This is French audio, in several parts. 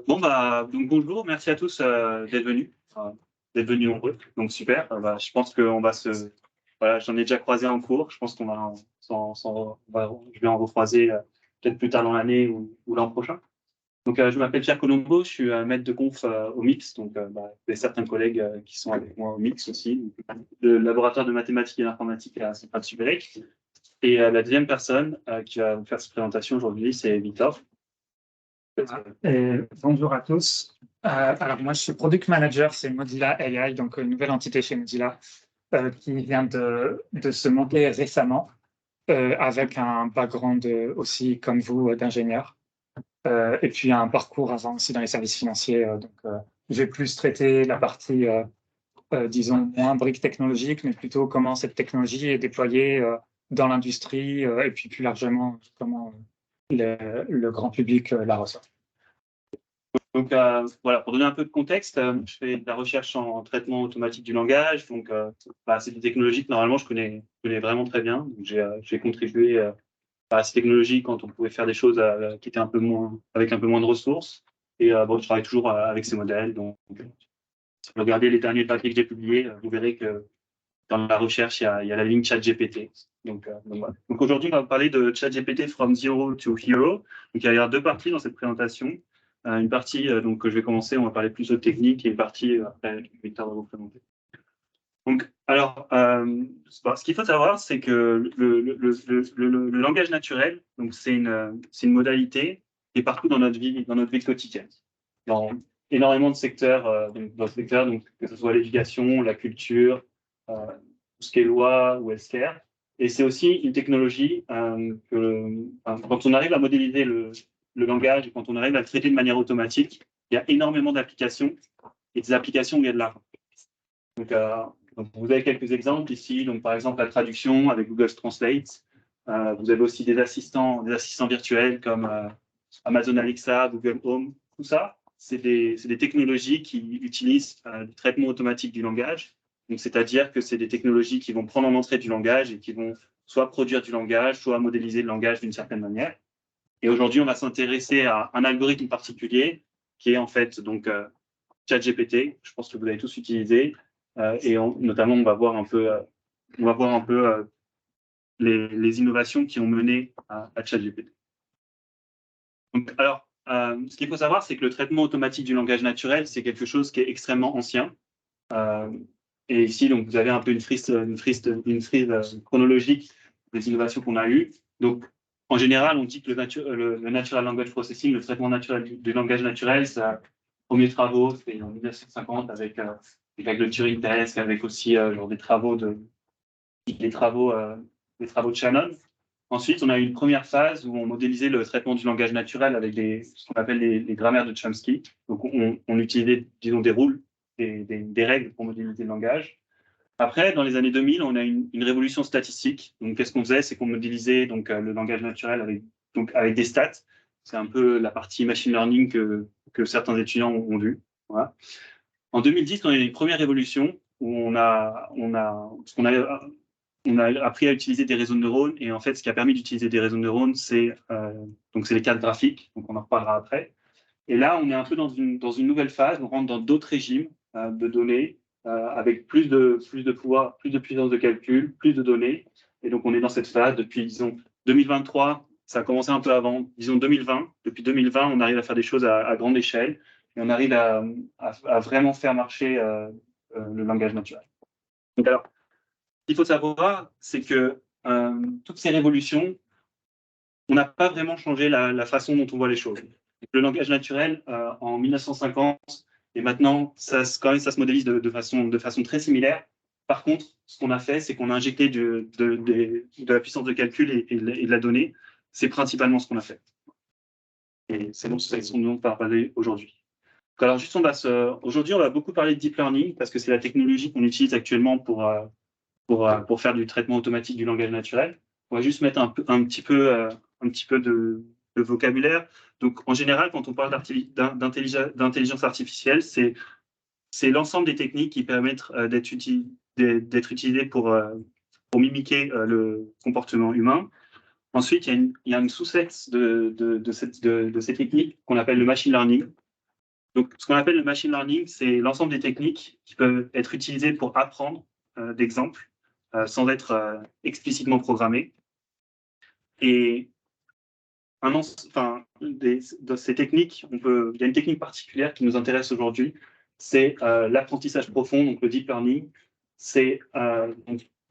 Bon, donc bonjour, merci à tous d'être venus nombreux. Donc super, je pense qu'on va Voilà, j'en ai déjà croisé en cours, je pense qu'on va, je vais en recroiser peut-être plus tard dans l'année ou l'an prochain. Donc je m'appelle Pierre Colombo, je suis maître de conf au MIX, donc il y a certains collègues qui sont avec moi au MIX aussi, le laboratoire de mathématiques et d'informatique à Saint-Supérieur. Et la deuxième personne qui va vous faire cette présentation aujourd'hui, c'est Victor. Bonjour à tous. Alors moi, je suis Product Manager chez Mozilla AI, donc une nouvelle entité chez Mozilla qui vient de se monter récemment avec un background aussi comme vous d'ingénieur et puis un parcours avant aussi dans les services financiers. Donc j'ai plus traité la partie, disons, moins brique technologique, mais plutôt comment cette technologie est déployée dans l'industrie et puis plus largement comment le grand public la reçoit. Donc voilà, pour donner un peu de contexte, je fais de la recherche en traitement automatique du langage. Donc c'est des technologies que normalement je connais vraiment très bien. Donc j'ai contribué à ces technologies quand on pouvait faire des choses qui étaient avec un peu moins de ressources. Et je travaille toujours avec ces modèles. Donc si vous regardez les derniers papiers que j'ai publiés, vous verrez que dans la recherche, il y a la ligne ChatGPT. Donc voilà. Donc aujourd'hui, on va parler de ChatGPT from zero to hero. Donc il y a deux parties dans cette présentation. Une partie donc, que je vais commencer, on va parler plus de technique, et une partie après, Victor va vous présenter. Donc, alors, ce qu'il faut savoir, c'est que le langage naturel, donc c'est une modalité qui est partout dans notre vie quotidienne, dans énormément de secteurs, donc, que ce soit l'éducation, la culture, tout ce qui est loi ou healthcare. Et c'est aussi une technologie quand on arrive à modéliser le langage et quand on arrive à le traiter de manière automatique, il y a énormément d'applications et des applications où il y a de l'argent. Donc, vous avez quelques exemples ici. Donc, par exemple, la traduction avec Google Translate. Vous avez aussi des assistants virtuels comme Amazon Alexa, Google Home. Tout ça, c'est des technologies qui utilisent du traitement automatique du langage. Donc, c'est-à-dire que c'est des technologies qui vont prendre en entrée du langage et qui vont soit produire du langage, soit modéliser le langage d'une certaine manière. Et aujourd'hui, on va s'intéresser à un algorithme particulier qui est en fait donc ChatGPT. Je pense que vous avez tous utilisé. Notamment, on va voir un peu les innovations qui ont mené à ChatGPT. Donc, alors, ce qu'il faut savoir, c'est que le traitement automatique du langage naturel, c'est quelque chose qui est extrêmement ancien. Et ici, donc, vous avez un peu une frise chronologique des innovations qu'on a eues. Donc, en général, on dit que le Natural Language Processing, le traitement naturel du langage naturel, ça, premiers travaux, c'était en 1950 avec le Turing test, avec aussi genre des travaux de Shannon. Ensuite, on a eu une première phase où on modélisait le traitement du langage naturel avec ce qu'on appelle les grammaires de Chomsky. Donc, on utilisait, disons, des règles pour modéliser le langage. Après, dans les années 2000, on a une révolution statistique. Donc, qu'est-ce qu'on faisait? C'est qu'on modélisait donc, le langage naturel avec des stats. C'est un peu la partie machine learning que certains étudiants ont vu. Voilà. En 2010, on a eu une première révolution où on a appris à utiliser des réseaux de neurones. Et en fait, ce qui a permis d'utiliser des réseaux de neurones, c'est les cartes graphiques. Donc, on en reparlera après. Et là, on est un peu dans une nouvelle phase. On rentre dans d'autres régimes de données avec plus de pouvoir, plus de puissance de calcul, plus de données. Et donc, on est dans cette phase depuis, disons, 2023. Ça a commencé un peu avant, disons 2020. Depuis 2020, on arrive à faire des choses à grande échelle et on arrive à vraiment faire marcher le langage naturel. Donc, alors, ce qu'il faut savoir, c'est que toutes ces révolutions, on n'a pas vraiment changé la façon dont on voit les choses. Le langage naturel, en 1950, et maintenant, ça se modélise de façon très similaire. Par contre, ce qu'on a fait, c'est qu'on a injecté de la puissance de calcul et de la donnée. C'est principalement ce qu'on a fait. Et c'est ce dont on va parler aujourd'hui. Alors, juste, aujourd'hui, on va beaucoup parler de deep learning parce que c'est la technologie qu'on utilise actuellement pour faire du traitement automatique du langage naturel. On va juste mettre un petit peu de vocabulaire. Donc, en général, quand on parle d'intelligence artificielle, c'est l'ensemble des techniques qui permettent d'être utilisées pour mimiquer le comportement humain. Ensuite, il y a une sous-set de ces techniques qu'on appelle le machine learning. Donc, ce qu'on appelle le machine learning, c'est l'ensemble des techniques qui peuvent être utilisées pour apprendre d'exemples sans être explicitement programmées. Et de ces techniques, il y a une technique particulière qui nous intéresse aujourd'hui, c'est l'apprentissage profond, donc le deep learning. C'est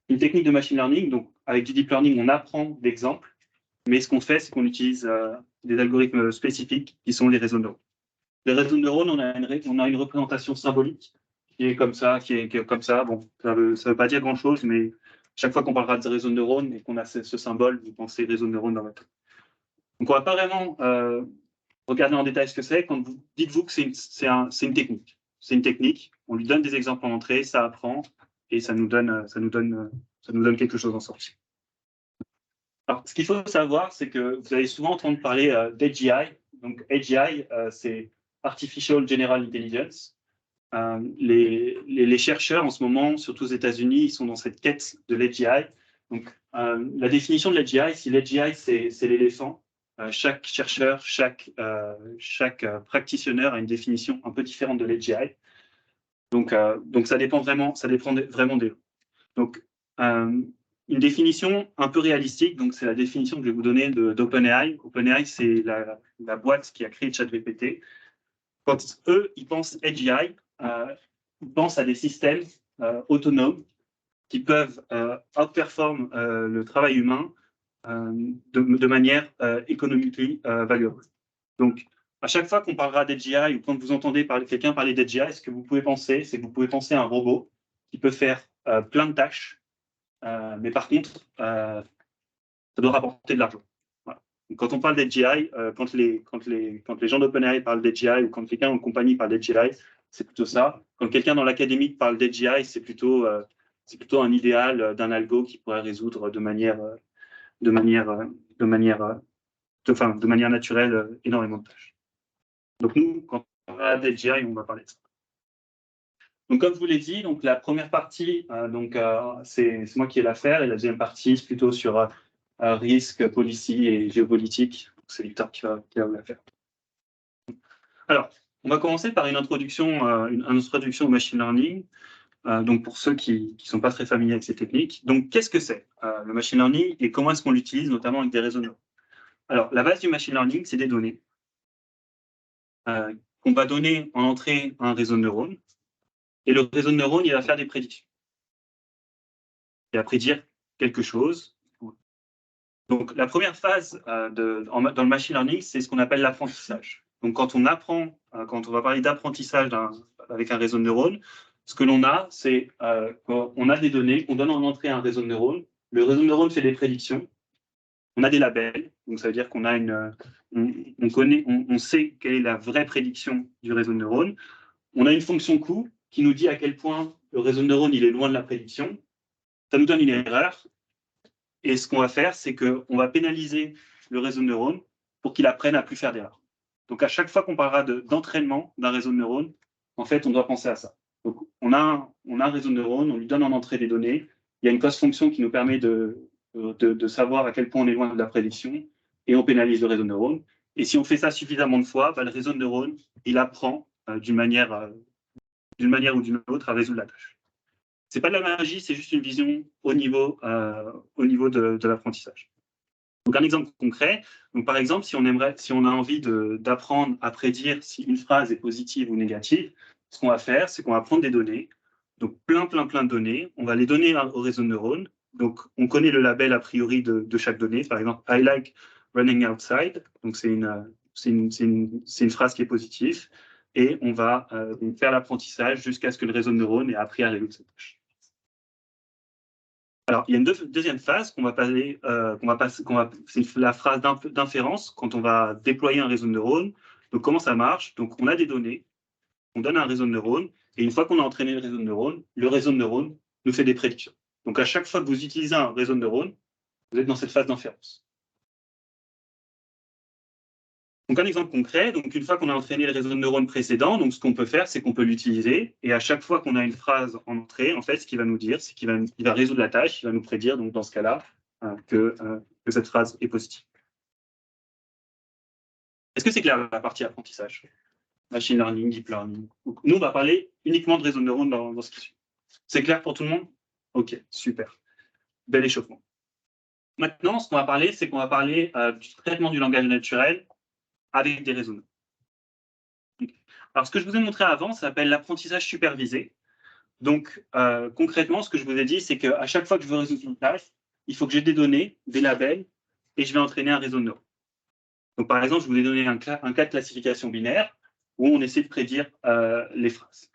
une technique de machine learning. Donc, avec du deep learning, on apprend d'exemples, mais ce qu'on fait, c'est qu'on utilise des algorithmes spécifiques qui sont les réseaux de neurones. Les réseaux de neurones, on a une représentation symbolique qui est comme ça, comme ça. Bon, ça veut pas dire grand-chose, mais chaque fois qu'on parlera de réseaux de neurones et qu'on a ce symbole, vous pensez réseau de neurones dans votre tête. Donc, on ne va pas vraiment regarder en détail ce que c'est. Quand vous dites-vous que c'est une technique. C'est une technique. On lui donne des exemples en entrée, ça apprend et ça nous donne quelque chose en sortie. Alors, ce qu'il faut savoir, c'est que vous allez souvent entendre parler d'AGI. Donc, AGI, c'est Artificial General Intelligence. Les chercheurs, en ce moment, surtout aux États-Unis, ils sont dans cette quête de l'AGI. Donc, la définition de l'AGI, si l'AGI, c'est l'éléphant, chaque chercheur, chaque practitioner a une définition un peu différente de l'AGI. Donc, ça dépend vraiment des lots. Donc, une définition un peu réalistique, donc c'est la définition que je vais vous donner d'OpenAI. OpenAI, c'est la boîte qui a créé ChatGPT. Quand eux, ils pensent AGI, ils pensent à des systèmes autonomes qui peuvent outperform le travail humain de manière économiquement valuable. Donc, à chaque fois qu'on parlera d'AGI ou quand vous entendez quelqu'un parler d'AGI, ce que vous pouvez penser, c'est que vous pouvez penser à un robot qui peut faire plein de tâches, mais par contre, ça doit rapporter de l'argent. Voilà. Quand on parle d'AGI, quand les gens d'OpenAI parlent d'AGI ou quand quelqu'un en compagnie parle d'AGI, c'est plutôt ça. Quand quelqu'un dans l'académie parle d'AGI, c'est plutôt un idéal d'un algo qui pourrait résoudre de manière naturelle énormément de tâches. Donc nous, quand on parle d'AGI, on va parler de ça. Donc, comme je vous l'ai dit, donc la première partie, c'est moi qui ai l'affaire, et la deuxième partie, c'est plutôt sur risque, policy et géopolitique. C'est Victor qui va vous la faire. Alors, on va commencer par une introduction au machine learning. Donc, pour ceux qui ne sont pas très familiers avec ces techniques. Donc, qu'est-ce que c'est le machine learning et comment est-ce qu'on l'utilise, notamment avec des réseaux neuronaux? Alors, la base du machine learning, c'est des données qu'on va donner en entrée à un réseau de neurones. Et le réseau de neurones, il va faire des prédictions. Il va prédire quelque chose. Donc, la première phase dans le machine learning, c'est ce qu'on appelle l'apprentissage. Donc, quand on va parler d'apprentissage avec un réseau de neurones, ce que l'on a, c'est qu'on a des données qu'on donne en entrée à un réseau de neurones. Le réseau de neurones fait des prédictions. On a des labels, donc ça veut dire qu'on a on sait quelle est la vraie prédiction du réseau de neurones. On a une fonction coût qui nous dit à quel point le réseau de neurones il est loin de la prédiction. Ça nous donne une erreur. Et ce qu'on va faire, c'est qu'on va pénaliser le réseau de neurones pour qu'il apprenne à plus faire d'erreurs. Donc, à chaque fois qu'on parlera d'entraînement d'un réseau de neurones, en fait, on doit penser à ça. Donc, on a un réseau de neurones, on lui donne en entrée des données. Il y a une cost fonction qui nous permet de savoir à quel point on est loin de la prédiction et on pénalise le réseau de neurones. Et si on fait ça suffisamment de fois, le réseau de neurones, il apprend d'une manière ou d'une autre à résoudre la tâche. Ce n'est pas de la magie, c'est juste une vision au niveau de l'apprentissage. Donc, un exemple concret, donc, par exemple, si on a envie d'apprendre à prédire si une phrase est positive ou négative, ce qu'on va faire, c'est qu'on va prendre des données, donc plein de données, on va les donner au réseau de neurones. Donc, on connaît le label a priori de chaque donnée. Par exemple, I like running outside. Donc, c'est une phrase qui est positive. Et on va faire l'apprentissage jusqu'à ce que le réseau de neurones ait appris à résoudre cette tâche. Alors, il y a une deuxième phase qu'on va passer, c'est la phase d'inférence quand on va déployer un réseau de neurones. Donc, comment ça marche? Donc, on a des données, on donne un réseau de neurones, et une fois qu'on a entraîné le réseau de neurones nous fait des prédictions. Donc, à chaque fois que vous utilisez un réseau de neurones, vous êtes dans cette phase d'inférence. Donc, un exemple concret, donc une fois qu'on a entraîné le réseau de neurones précédent, donc ce qu'on peut faire, c'est qu'on peut l'utiliser, et à chaque fois qu'on a une phrase en entrée, en fait, ce qu'il va nous dire, c'est qu'il va résoudre la tâche, il va nous prédire, donc dans ce cas-là, que que cette phrase est positive. Est-ce que c'est clair la partie apprentissage? Machine learning, deep learning. Nous, on va parler uniquement de réseau de neurones dans ce qui suit. C'est clair pour tout le monde? Ok, super. Bel échauffement. Maintenant, ce qu'on va parler, c'est qu'on va parler du traitement du langage naturel avec des réseaux neuronaux. Alors, ce que je vous ai montré avant, ça s'appelle l'apprentissage supervisé. Donc, concrètement, ce que je vous ai dit, c'est qu'à chaque fois que je veux résoudre une tâche, il faut que j'ai des données, des labels, et je vais entraîner un réseau de neurones. Donc, par exemple, je vous ai donné un cas de classification binaire où on essaie de prédire les phrases.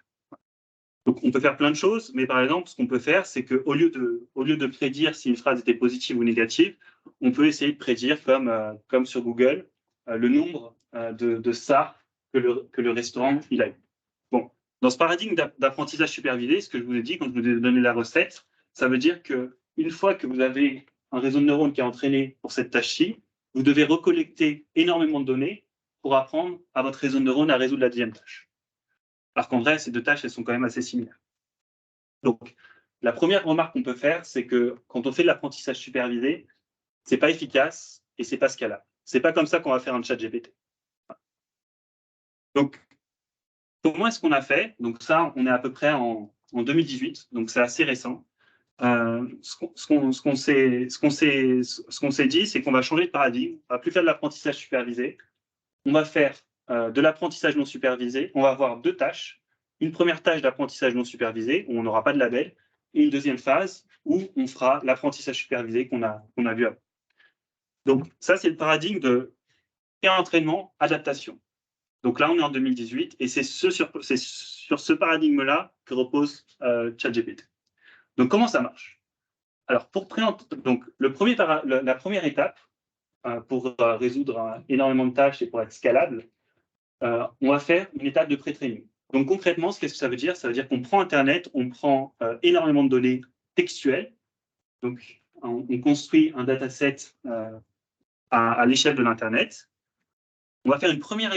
Donc, on peut faire plein de choses, mais par exemple, ce qu'on peut faire, c'est qu'au lieu de prédire si une phrase était positive ou négative, on peut essayer de prédire, comme sur Google, le nombre de stars que le restaurant il a eu. Bon, dans ce paradigme d'apprentissage supervisé, ce que je vous ai dit quand je vous ai donné la recette, ça veut dire qu'une fois que vous avez un réseau de neurones qui est entraîné pour cette tâche-ci, vous devez recollecter énormément de données pour apprendre à votre réseau de neurones à résoudre la deuxième tâche. Alors qu'en vrai, ces deux tâches, elles sont quand même assez similaires. Donc, la première remarque qu'on peut faire, c'est que quand on fait de l'apprentissage supervisé, c'est pas efficace et c'est pas scalable. C'est pas comme ça qu'on va faire un chat GPT. Donc, comment est-ce qu'on a fait? Donc ça, on est à peu près en 2018, donc c'est assez récent. Ce qu'on s'est dit, c'est qu'on va changer de paradigme. On va plus faire de l'apprentissage supervisé. On va faire de l'apprentissage non supervisé. On va avoir deux tâches. Une première tâche d'apprentissage non supervisé, où on n'aura pas de label, et une deuxième phase où on fera l'apprentissage supervisé qu'on a vu avant. Donc ça, c'est le paradigme de pré-entraînement, adaptation. Donc là, on est en 2018, et c'est sur ce paradigme-là que repose ChatGPT. Donc comment ça marche? Alors, donc, la première étape, pour résoudre énormément de tâches et pour être scalable, on va faire une étape de pré-training. Donc concrètement, qu'est-ce que ça veut dire? Ça veut dire qu'on prend Internet, on prend énormément de données textuelles. Donc on construit un dataset à l'échelle de l'Internet. On va faire une première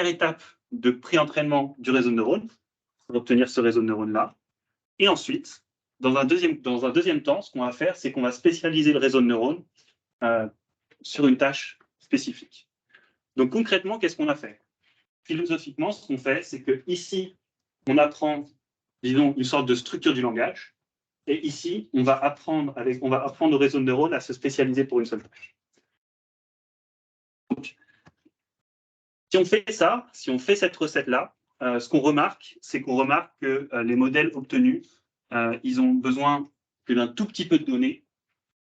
étape de pré-entraînement du réseau de neurones pour obtenir ce réseau de neurones-là. Et ensuite, dans un deuxième temps, ce qu'on va faire, c'est qu'on va spécialiser le réseau de neurones sur une tâche spécifique. Donc concrètement, qu'est-ce qu'on a fait? Philosophiquement, ce qu'on fait, c'est qu'ici, on apprend, disons, une sorte de structure du langage. Et ici, on va apprendre au réseau de neurones à se spécialiser pour une seule tâche. Donc, si on fait ça, si on fait cette recette-là, ce qu'on remarque, c'est qu'on remarque que les modèles obtenus, ils ont besoin d'un tout petit peu de données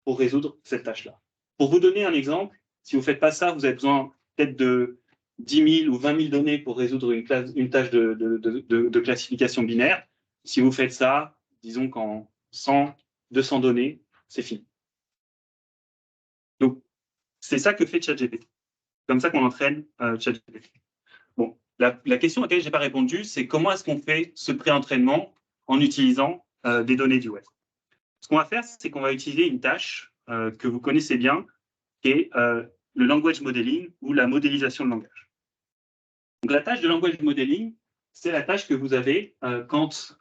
pour résoudre cette tâche-là. Pour vous donner un exemple, si vous ne faites pas ça, vous avez besoin peut-être de 10 000 ou 20 000 données pour résoudre une tâche de classification binaire. Si vous faites ça, disons qu'en 100, 200 données, c'est fini. Donc, c'est ça que fait ChatGPT. Comme ça qu'on entraîne ChatGPT. Bon, la question à laquelle je n'ai pas répondu, c'est comment est-ce qu'on fait ce pré-entraînement en utilisant des données du web. Ce qu'on va faire, c'est qu'on va utiliser une tâche que vous connaissez bien, qui est le language modeling ou la modélisation de langage. Donc, la tâche de language modeling, c'est la tâche que vous avez quand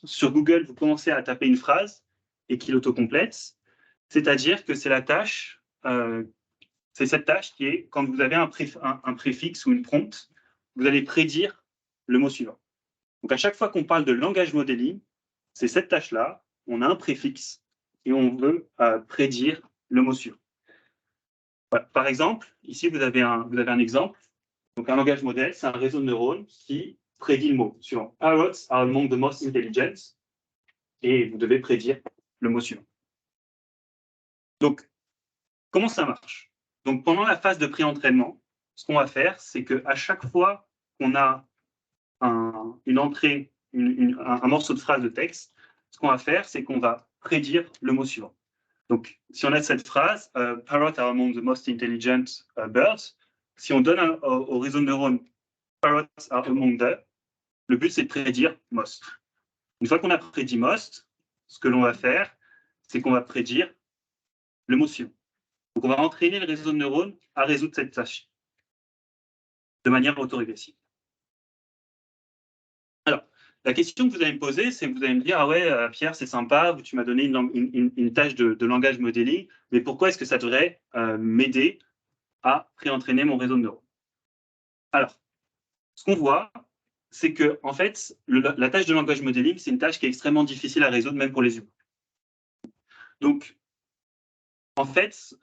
sur Google, vous commencez à taper une phrase et qu'il autocomplète. C'est-à-dire que c'est cette tâche qui est, quand vous avez un préfixe ou une prompt, vous allez prédire le mot suivant. Donc, à chaque fois qu'on parle de langage modeling, c'est cette tâche-là, on a un préfixe et on veut prédire le mot suivant. Voilà. Par exemple, ici, vous avez un exemple. Donc, un langage modèle, c'est un réseau de neurones qui prédit le mot suivant. Parrots are among the most intelligent. Et vous devez prédire le mot suivant. Donc, comment ça marche? Donc, pendant la phase de pré-entraînement, ce qu'on va faire, c'est qu'à chaque fois qu'on a une entrée, un morceau de phrase de texte, ce qu'on va faire, c'est qu'on va prédire le mot suivant. Donc, si on a cette phrase, Parrots are among the most intelligent birds, si on donne au réseau de neurones Parrots are among the, le but c'est de prédire most. Une fois qu'on a prédit most, ce que l'on va faire, c'est qu'on va prédire le mot suivant. Donc, on va entraîner le réseau de neurones à résoudre cette tâche de manière autorégressive. Alors, la question que vous allez me poser, c'est que vous allez me dire, ah ouais, Pierre, c'est sympa, tu m'as donné une tâche de langage modeling, mais pourquoi est-ce que ça devrait m'aider à pré-entraîner mon réseau de neurones? Alors, ce qu'on voit, c'est que en fait, la tâche de langage modeling, c'est une tâche qui est extrêmement difficile à résoudre, même pour les humains. Donc, en fait,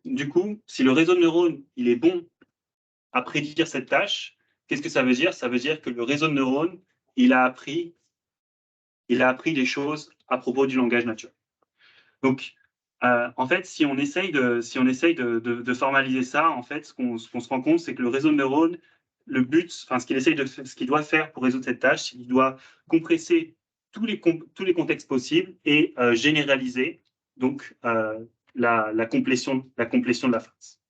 du coup, si le réseau de neurones il est bon à prédire cette tâche, qu'est-ce que ça veut dire? Ça veut dire que le réseau de neurones, il a appris des choses à propos du langage naturel. Donc, en fait, si on essaye de formaliser ça, en fait, ce qu'on se rend compte, c'est que le réseau de neurones, le but, enfin, ce qu'il doit faire pour résoudre cette tâche, c'est qu'il doit compresser tous les contextes possibles et généraliser donc la complétion de la phrase.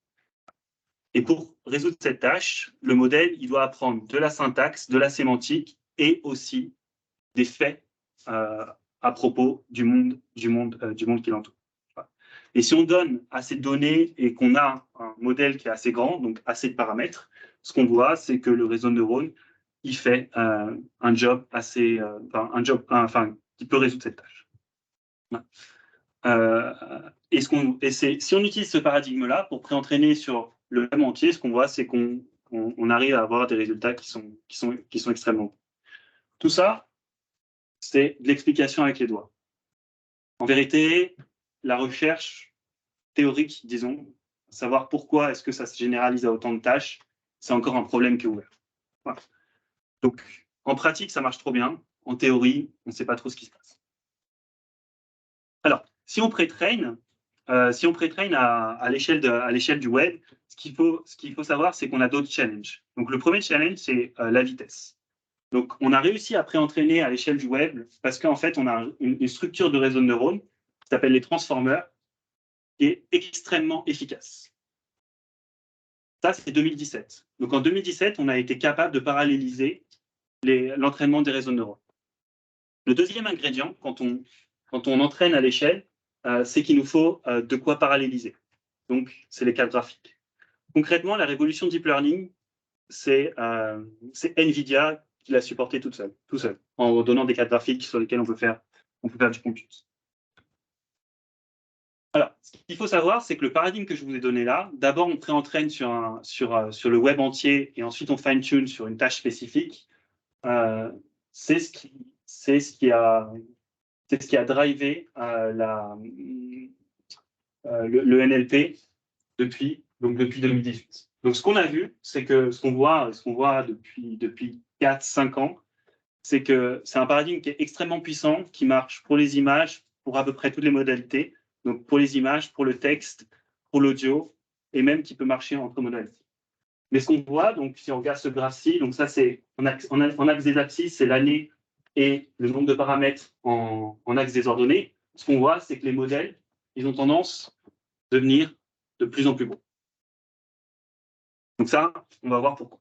Et pour résoudre cette tâche, le modèle, il doit apprendre de la syntaxe, de la sémantique et aussi des faits à propos du monde qui l'entoure. Et si on donne assez de données et qu'on a un modèle qui est assez grand, donc assez de paramètres, ce qu'on voit, c'est que le réseau de neurones, il fait un job assez, qui peut résoudre cette tâche. Si on utilise ce paradigme-là pour pré-entraîner sur le web entier, ce qu'on voit, c'est qu'on arrive à avoir des résultats qui sont extrêmement bons. Tout ça, c'est de l'explication avec les doigts. En vérité, la recherche théorique, disons, savoir pourquoi est-ce que ça se généralise à autant de tâches, c'est encore un problème qui est ouvert. Voilà. Donc, en pratique, ça marche trop bien. En théorie, on ne sait pas trop ce qui se passe. Alors, si on pré-train à l'échelle du web, ce qu'il faut savoir, c'est qu'on a d'autres challenges. Donc, le premier challenge, c'est la vitesse. Donc, on a réussi à pré-entraîner à l'échelle du web parce qu'en fait, on a une structure de réseau de neurones qui s'appelle les transformers, qui est extrêmement efficace. Ça, c'est 2017. Donc, en 2017, on a été capable de paralléliser l'entraînement des réseaux de neurones. Le deuxième ingrédient, quand on entraîne à l'échelle, c'est qu'il nous faut de quoi paralléliser. Donc, c'est les cartes graphiques. Concrètement, la révolution deep learning, c'est NVIDIA qui l'a supporté tout seul, en donnant des cartes graphiques sur lesquelles on peut faire du compute. Alors, ce qu'il faut savoir, c'est que le paradigme que je vous ai donné là, d'abord on pré-entraîne sur le web entier et ensuite on fine-tune sur une tâche spécifique. C'est ce qui a drivé le NLP depuis 2018. Donc, ce qu'on a vu, c'est que ce qu'on voit depuis 4-5 ans, c'est que c'est un paradigme qui est extrêmement puissant, qui marche pour les images, pour à peu près toutes les modalités. Donc, pour les images, pour le texte, pour l'audio, et même qui peut marcher entre modalités. Mais ce qu'on voit, donc, si on regarde ce graphe-ci, donc ça, c'est en axe des abscisses, c'est l'année et le nombre de paramètres en axe désordonné. Ce qu'on voit, c'est que les modèles, ils ont tendance à devenir de plus en plus bons. Donc ça, on va voir pourquoi.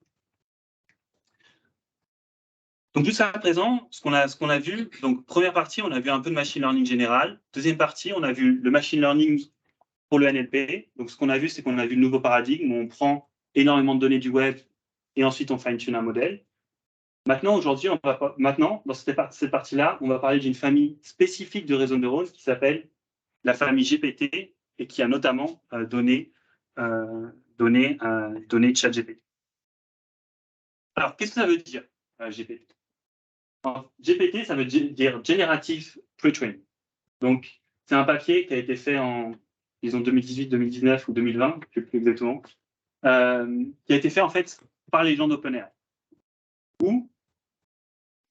Donc jusqu'à présent, ce qu'on a vu, donc première partie, on a vu un peu de machine learning général. Deuxième partie, on a vu le machine learning pour le NLP. Donc ce qu'on a vu, c'est qu'on a vu le nouveau paradigme où on prend énormément de données du web et ensuite on fine-tune un modèle. Maintenant, dans cette partie-là, on va parler d'une famille spécifique de réseaux de neurones qui s'appelle la famille GPT et qui a notamment donné ChatGPT. Alors, qu'est-ce que ça veut dire, GPT? Alors, GPT, ça veut dire Generative Pre-Training. Donc, c'est un papier qui a été fait en, disons, 2018, 2019 ou 2020, je ne sais plus exactement, qui a été fait en fait par les gens d'OpenAI, où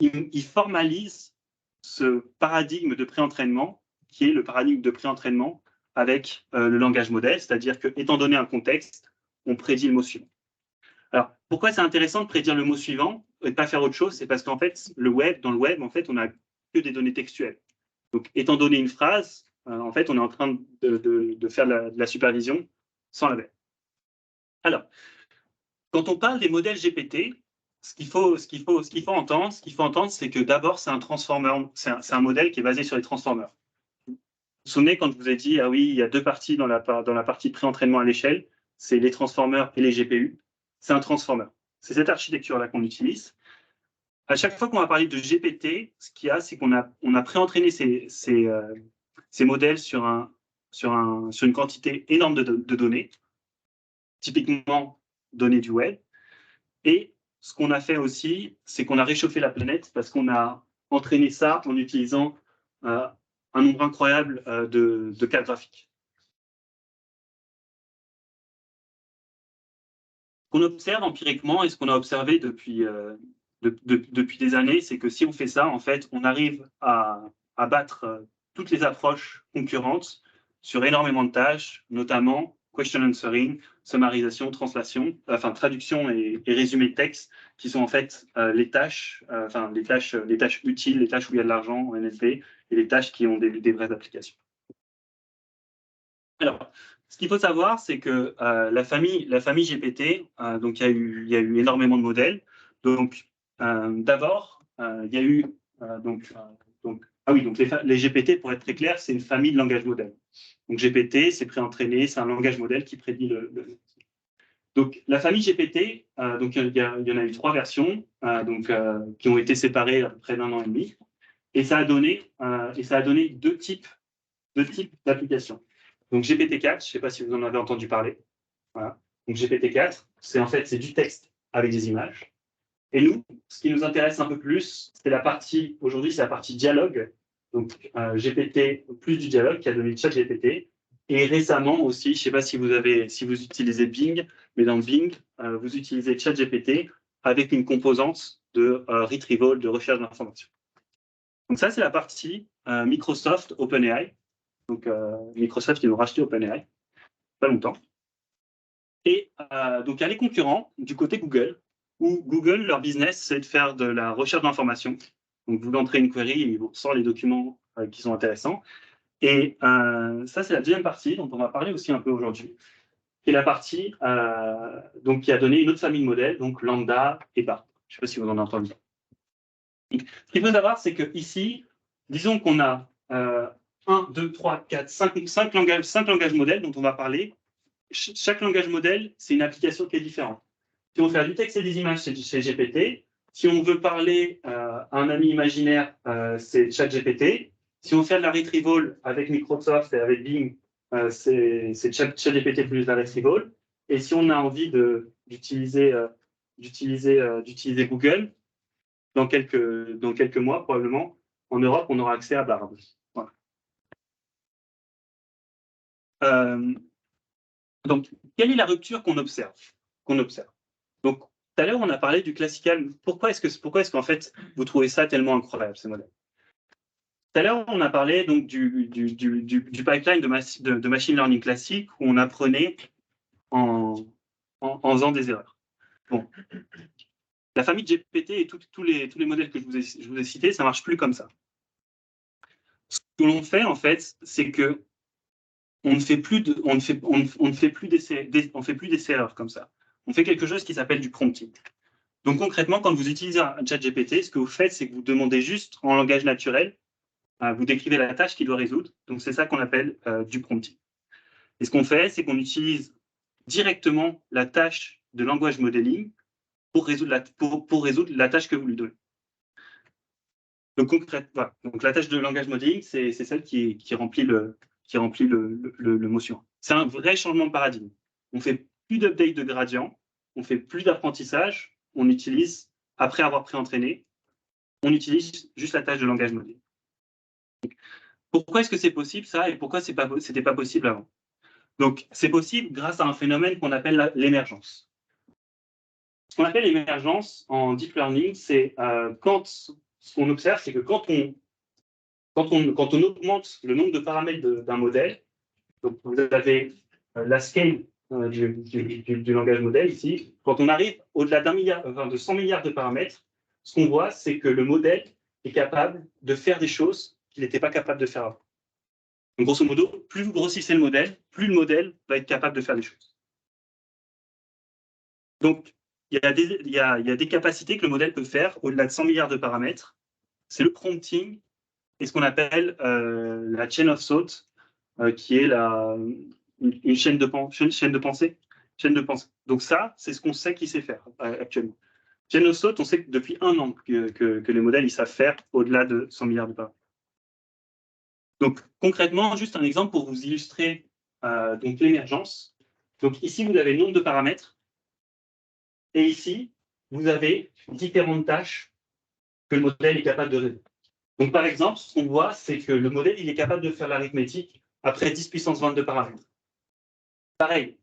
ils formalisent ce paradigme de pré-entraînement, qui est le paradigme de pré-entraînement avec le langage modèle, c'est-à-dire que, étant donné un contexte, on prédit le mot suivant. Alors, pourquoi c'est intéressant de prédire le mot suivant et de ne pas faire autre chose? C'est parce qu'en fait, dans le web, en fait, on n'a que des données textuelles. Donc, étant donné une phrase, en fait, on est en train de faire de la supervision sans label. Alors, quand on parle des modèles GPT, ce qu'il faut entendre, c'est que d'abord, c'est un transformer, c'est un modèle qui est basé sur les transformers. Vous vous souvenez quand je vous ai dit, ah oui, il y a deux parties dans la partie pré-entraînement à l'échelle, c'est les transformers et les GPU. C'est un transformer. C'est cette architecture-là qu'on utilise. à chaque fois qu'on va parler de GPT, ce qu'il y a, c'est qu'on a pré-entraîné ces modèles sur une quantité énorme de données, typiquement données du web. Et ce qu'on a fait aussi, c'est qu'on a réchauffé la planète parce qu'on a entraîné ça en utilisant un nombre incroyable de cartes graphiques. Ce qu'on observe empiriquement et ce qu'on a observé depuis des années, c'est que si on fait ça, en fait, on arrive à battre toutes les approches concurrentes sur énormément de tâches, notamment question answering, summarisation, translation, enfin traduction et résumé de texte, qui sont en fait les tâches utiles, les tâches où il y a de l'argent en NLP et les tâches qui ont des vraies applications. Alors, ce qu'il faut savoir, c'est que la famille GPT, donc il y a eu énormément de modèles. Donc, d'abord, il y a eu les GPT, pour être très clair, c'est une famille de langage modèle. Donc GPT, c'est pré-entraîné, c'est un langage modèle qui prédit Donc la famille GPT, donc il y en a eu 3 versions, qui ont été séparées à peu près d'1 an et demi, et ça a donné 2 types d'applications. Donc GPT-4, je ne sais pas si vous en avez entendu parler. Voilà. Donc GPT-4, c'est du texte avec des images. Et nous, ce qui nous intéresse un peu plus, aujourd'hui, c'est la partie dialogue. Donc GPT plus du dialogue qui a donné ChatGPT. Et récemment aussi, je ne sais pas si vous utilisez Bing, mais dans Bing, vous utilisez ChatGPT avec une composante de retrieval, de recherche d'informations. Donc ça, c'est la partie Microsoft OpenAI. Donc, Microsoft, ils ont racheté OpenAI, pas longtemps. Et donc, il y a les concurrents du côté Google, où Google, leur business, c'est de faire de la recherche d'informations. Donc, vous entrez une query, il vous sort les documents qui sont intéressants. Et ça, c'est la deuxième partie dont on va parler aussi un peu aujourd'hui, qui est la partie donc, qui a donné une autre famille de modèles, donc Lambda et BART. Je ne sais pas si vous en avez entendu. Donc, ce qu'il faut savoir, c'est qu'ici, disons qu'on a 1, 2, 3, 4, 5 langages modèles dont on va parler. Chaque langage modèle, c'est une application qui est différente. Si on veut faire du texte et des images, c'est chez GPT. Si on veut parler à un ami imaginaire, c'est ChatGPT. Si on veut faire de la retrieval avec Microsoft et avec Bing, c'est ChatGPT plus la retrieval. Et si on a envie d'utiliser Google, dans quelques mois, probablement, en Europe, on aura accès à Bard. Voilà. Donc, quelle est la rupture qu'on observe? Donc, tout à l'heure, on a parlé du classical. Pourquoi est-ce qu'en fait, vous trouvez ça tellement incroyable, ces modèles? Tout à l'heure, on a parlé donc du pipeline de machine learning classique où on apprenait en faisant des erreurs. Bon. La famille de GPT et tous les modèles que je vous ai cités, ça ne marche plus comme ça. Ce que l'on fait, en fait, c'est que on ne fait plus d'essais erreurs comme ça. On fait quelque chose qui s'appelle du prompting. Donc concrètement, quand vous utilisez un chat GPT, ce que vous faites, c'est que vous demandez juste en langage naturel, vous décrivez la tâche qu'il doit résoudre. Donc c'est ça qu'on appelle du prompting. Et ce qu'on fait, c'est qu'on utilise directement la tâche de language modeling pour résoudre la tâche que vous lui donnez. Donc concrètement, voilà. Donc la tâche de langage modeling, c'est celle qui remplit le motion. C'est un vrai changement de paradigme. On fait plus d'update de gradient, on fait plus d'apprentissage, on utilise, après avoir pré-entraîné, on utilise juste la tâche de langage modeling. Pourquoi est-ce que c'est possible ça et pourquoi c'était pas possible avant? Donc c'est possible grâce à un phénomène qu'on appelle l'émergence. Ce qu'on appelle l'émergence en deep learning, c'est ce qu'on observe, c'est que quand on augmente le nombre de paramètres d'un modèle, donc vous avez la scale du langage modèle ici, quand on arrive au-delà de 100 milliards de paramètres, ce qu'on voit, c'est que le modèle est capable de faire des choses qu'il n'était pas capable de faire avant. Donc, grosso modo, plus vous grossissez le modèle, plus le modèle va être capable de faire des choses. Donc, il y a des capacités que le modèle peut faire au-delà de 100 milliards de paramètres. C'est le prompting et ce qu'on appelle la chain of thought, qui est une chaîne de pensée. Donc ça, c'est ce qu'on sait qu'il sait faire actuellement. Chain of Thought, on sait que depuis 1 an que les modèles ils savent faire au-delà de 100 milliards de paramètres. Donc, concrètement, juste un exemple pour vous illustrer donc l'émergence. Donc, ici, vous avez le nombre de paramètres. Et ici, vous avez différentes tâches que le modèle est capable de résoudre. Donc, par exemple, ce qu'on voit, c'est que le modèle il est capable de faire l'arithmétique après 10 puissance 22 paramètres. Pareil,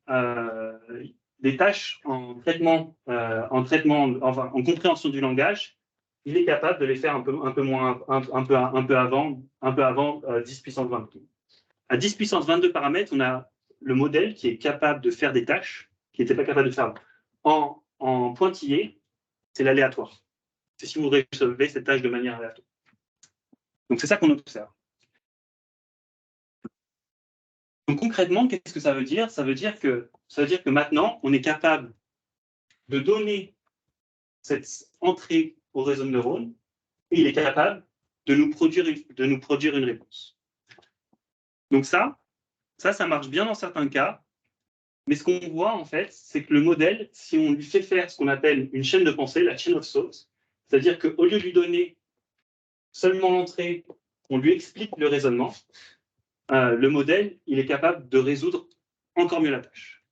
des tâches en traitement, enfin, en compréhension du langage, il est capable de les faire un peu avant 10 puissance 22. À 10 puissance 22 paramètres, on a le modèle qui est capable de faire des tâches qui n'était pas capable de faire en pointillé, c'est l'aléatoire. C'est si vous résolvez cette tâche de manière aléatoire. Donc c'est ça qu'on observe. Donc concrètement, qu'est-ce que ça veut dire? Ça veut dire que maintenant, on est capable de donner cette entrée au réseau de neurones et il est capable de nous produire une réponse. Donc ça marche bien dans certains cas, mais ce qu'on voit en fait, c'est que le modèle, si on lui fait faire ce qu'on appelle une chaîne de pensée, la chain of thought, c'est-à-dire qu'au lieu de lui donner seulement l'entrée, on lui explique le raisonnement, le modèle, il est capable de résoudre encore mieux la tâche.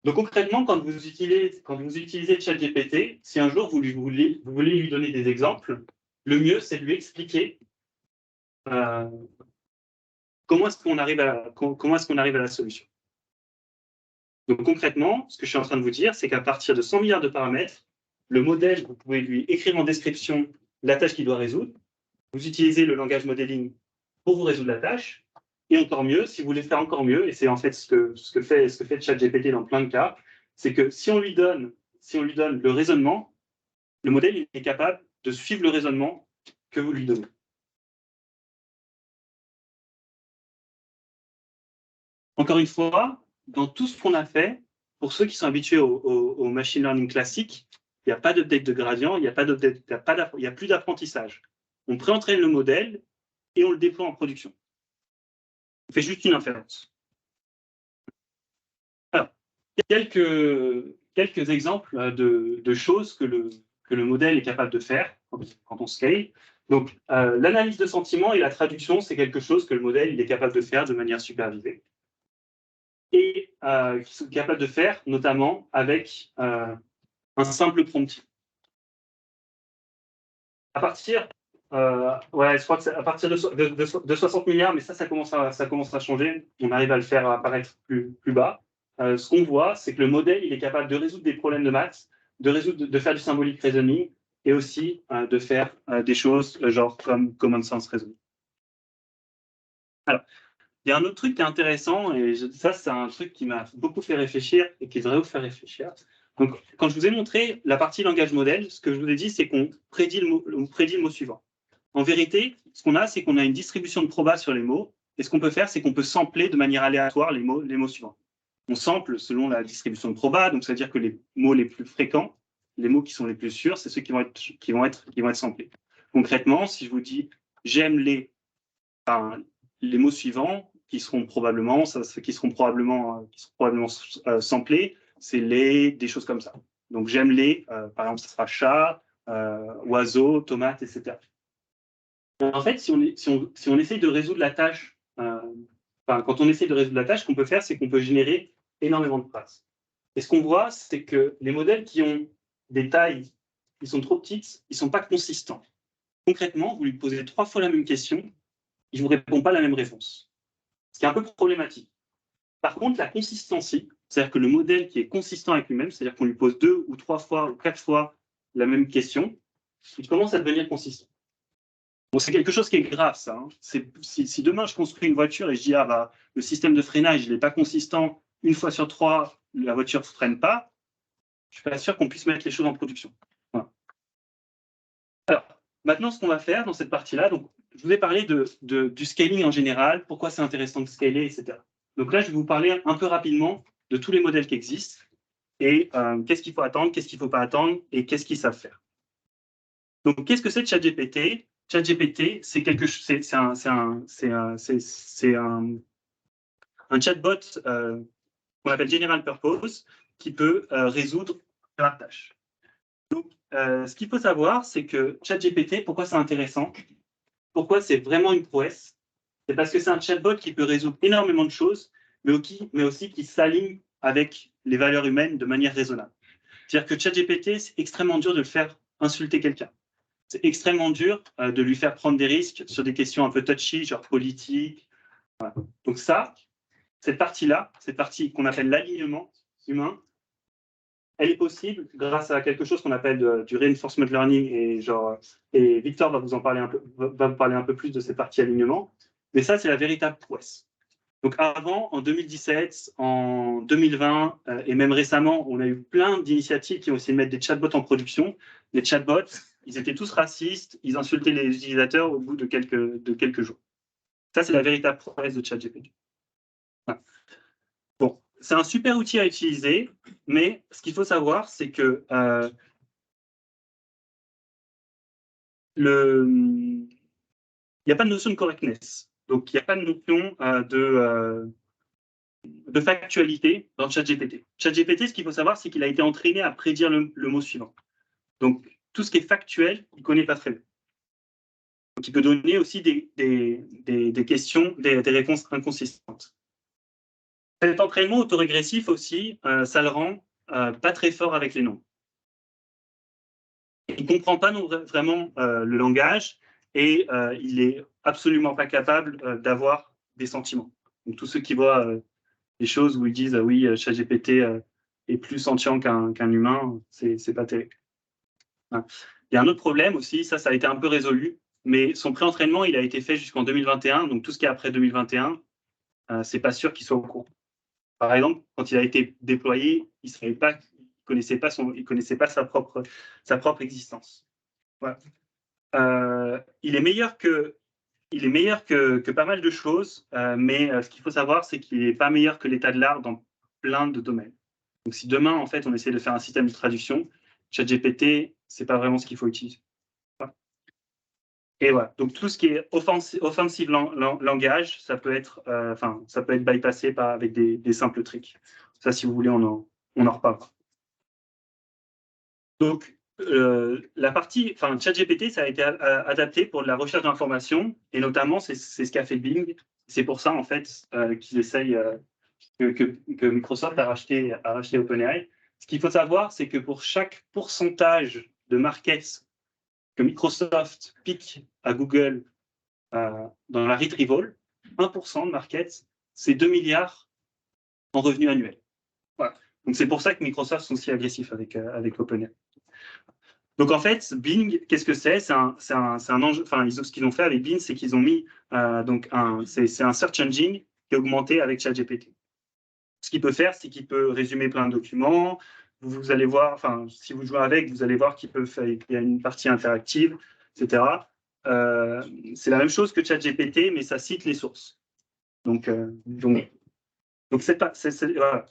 Donc concrètement, quand vous utilisez ChatGPT, si un jour vous voulez lui donner des exemples, le mieux, c'est de lui expliquer comment est-ce qu'on arrive à la solution. Donc concrètement, ce que je suis en train de vous dire, c'est qu'à partir de 100 milliards de paramètres, le modèle, vous pouvez lui écrire en description la tâche qu'il doit résoudre. Vous utilisez le langage modeling pour vous résoudre la tâche. Et encore mieux, si vous voulez faire encore mieux, et c'est en fait ce que fait ChatGPT dans plein de cas, c'est que si on lui donne le raisonnement, le modèle il est capable de suivre le raisonnement que vous lui donnez. Encore une fois, dans tout ce qu'on a fait, pour ceux qui sont habitués au machine learning classique, il n'y a pas d'update de gradient, il n'y a plus d'apprentissage. On pré-entraîne le modèle et on le déploie en production. On fait juste une inférence. Alors, quelques exemples de choses que le modèle est capable de faire quand on scale. Donc, l'analyse de sentiments et la traduction, c'est quelque chose que le modèle il est capable de faire de manière supervisée. Et qui sont capables de faire, notamment avec un simple prompting. À partir, je crois que c'est à partir de 60 milliards, mais ça commence à changer. On arrive à le faire apparaître plus bas. Ce qu'on voit, c'est que le modèle, il est capable de résoudre des problèmes de maths, de faire du symbolic reasoning, et aussi de faire des choses genre comme common sense reasoning. Alors, il y a un autre truc qui est intéressant, et ça, c'est un truc qui m'a beaucoup fait réfléchir et qui devrait vous faire réfléchir. Donc, quand je vous ai montré la partie langage modèle, ce que je vous ai dit, c'est qu'on prédit le mot suivant. En vérité, ce qu'on a, c'est qu'on a une distribution de proba sur les mots, et ce qu'on peut faire, c'est qu'on peut sampler de manière aléatoire les mots suivants. On sample selon la distribution de proba, donc c'est-à-dire que les mots les plus fréquents, les mots qui sont les plus sûrs, c'est ceux qui vont être samplés. Concrètement, si je vous dis « j'aime les mots suivants », qui seront probablement samplés, c'est des choses comme ça. Donc j'aime les, par exemple, ce sera chat, oiseau, tomate, etc. En fait, si on essaye de résoudre la tâche, quand on essaye de résoudre la tâche, ce qu'on peut faire, c'est qu'on peut générer énormément de phrases. Et ce qu'on voit, c'est que les modèles qui ont des tailles qui sont trop petites, ils ne sont pas consistants. Concrètement, vous lui posez 3 fois la même question, il ne vous répond pas la même réponse. Ce qui est un peu problématique. Par contre, la consistency, c'est-à-dire que le modèle qui est consistant avec lui-même, c'est-à-dire qu'on lui pose 2 ou 3 fois ou 4 fois la même question, il commence à devenir consistant. Bon, c'est quelque chose qui est grave, ça. Hein. Si demain je construis une voiture et je dis le système de freinage n'est pas consistant, 1 fois sur 3, la voiture ne freine pas, je ne suis pas sûr qu'on puisse mettre les choses en production. Voilà. Alors, maintenant, ce qu'on va faire dans cette partie-là, donc je vous ai parlé du scaling en général, pourquoi c'est intéressant de scaler, etc. Donc là, je vais vous parler un peu rapidement de tous les modèles qui existent et qu'est-ce qu'il faut attendre, qu'est-ce qu'il ne faut pas attendre et qu'est-ce qu'ils savent faire. Donc, qu'est-ce que c'est ChatGPT? ChatGPT, c'est un chatbot qu'on appelle General Purpose qui peut résoudre plein de tâches. Donc, ce qu'il faut savoir, c'est que ChatGPT, pourquoi c'est intéressant? Pourquoi c'est vraiment une prouesse? C'est parce que c'est un chatbot qui peut résoudre énormément de choses, mais aussi qui s'aligne avec les valeurs humaines de manière raisonnable. C'est-à-dire que ChatGPT, c'est extrêmement dur de le faire insulter quelqu'un. C'est extrêmement dur de lui faire prendre des risques sur des questions un peu touchy, genre politique. Voilà. Donc ça, cette partie-là, cette partie qu'on appelle l'alignement humain, elle est possible grâce à quelque chose qu'on appelle du reinforcement learning et Victor va vous parler un peu plus de cette partie alignement. Mais ça, c'est la véritable prouesse. Donc avant, en 2017, en 2020 et même récemment, on a eu plein d'initiatives qui ont essayé de mettre des chatbots en production. Les chatbots, ils étaient tous racistes, ils insultaient les utilisateurs au bout de quelques jours. Ça, c'est la véritable prouesse de ChatGPT. Voilà. Bon, c'est un super outil à utiliser, mais ce qu'il faut savoir, c'est que il n'y a pas de notion de correctness. Donc, il n'y a pas de notion de factualité dans ChatGPT. ChatGPT, ce qu'il faut savoir, c'est qu'il a été entraîné à prédire le mot suivant. Donc, tout ce qui est factuel, il ne connaît pas très bien. Donc, il peut donner aussi des questions, des réponses inconsistantes. Cet entraînement autorégressif aussi, ça le rend pas très fort avec les nombres. Il ne comprend pas vraiment le langage et il n'est absolument pas capable d'avoir des sentiments. Donc, tous ceux qui voient des choses où ils disent oui, ChatGPT est plus sentient qu'un humain, c'est pas terrible. Voilà. Il y a un autre problème aussi, ça a été un peu résolu, mais son pré-entraînement, il a été fait jusqu'en 2021, donc tout ce qui est après 2021, c'est pas sûr qu'il soit au courant. Par exemple, quand il a été déployé, il ne connaissait pas sa propre existence. Voilà. Il est meilleur que pas mal de choses, mais ce qu'il faut savoir, c'est qu'il n'est pas meilleur que l'état de l'art dans plein de domaines. Donc, si demain, en fait, on essaie de faire un système de traduction, ChatGPT, c'est pas vraiment ce qu'il faut utiliser. Voilà. Et voilà. Donc, tout ce qui est offensive langage, ça peut être bypassé avec des simples tricks. Ça, si vous voulez, on en reparlera. Donc, ChatGPT, ça a été adapté pour de la recherche d'informations, et notamment, c'est ce qu'a fait Bing. C'est pour ça, en fait, qu'ils essayent, que Microsoft a racheté OpenAI. Ce qu'il faut savoir, c'est que pour chaque pourcentage de market que Microsoft pique à Google dans la retrieval, 1% de market, c'est 2 milliards en revenus annuels. Voilà. Donc, c'est pour ça que Microsoft sont si agressifs avec OpenAI. Donc en fait, Bing, qu'est-ce que c'est? C'est un enjeu. Enfin, ce qu'ils ont fait avec Bing, c'est qu'ils ont mis c'est un search engine qui est augmenté avec ChatGPT. Ce qu'il peut faire, c'est qu'il peut résumer plein de documents. Vous allez voir, enfin, si vous jouez avec, vous allez voir qu'il y a une partie interactive, etc. C'est la même chose que ChatGPT, mais ça cite les sources. Donc voilà.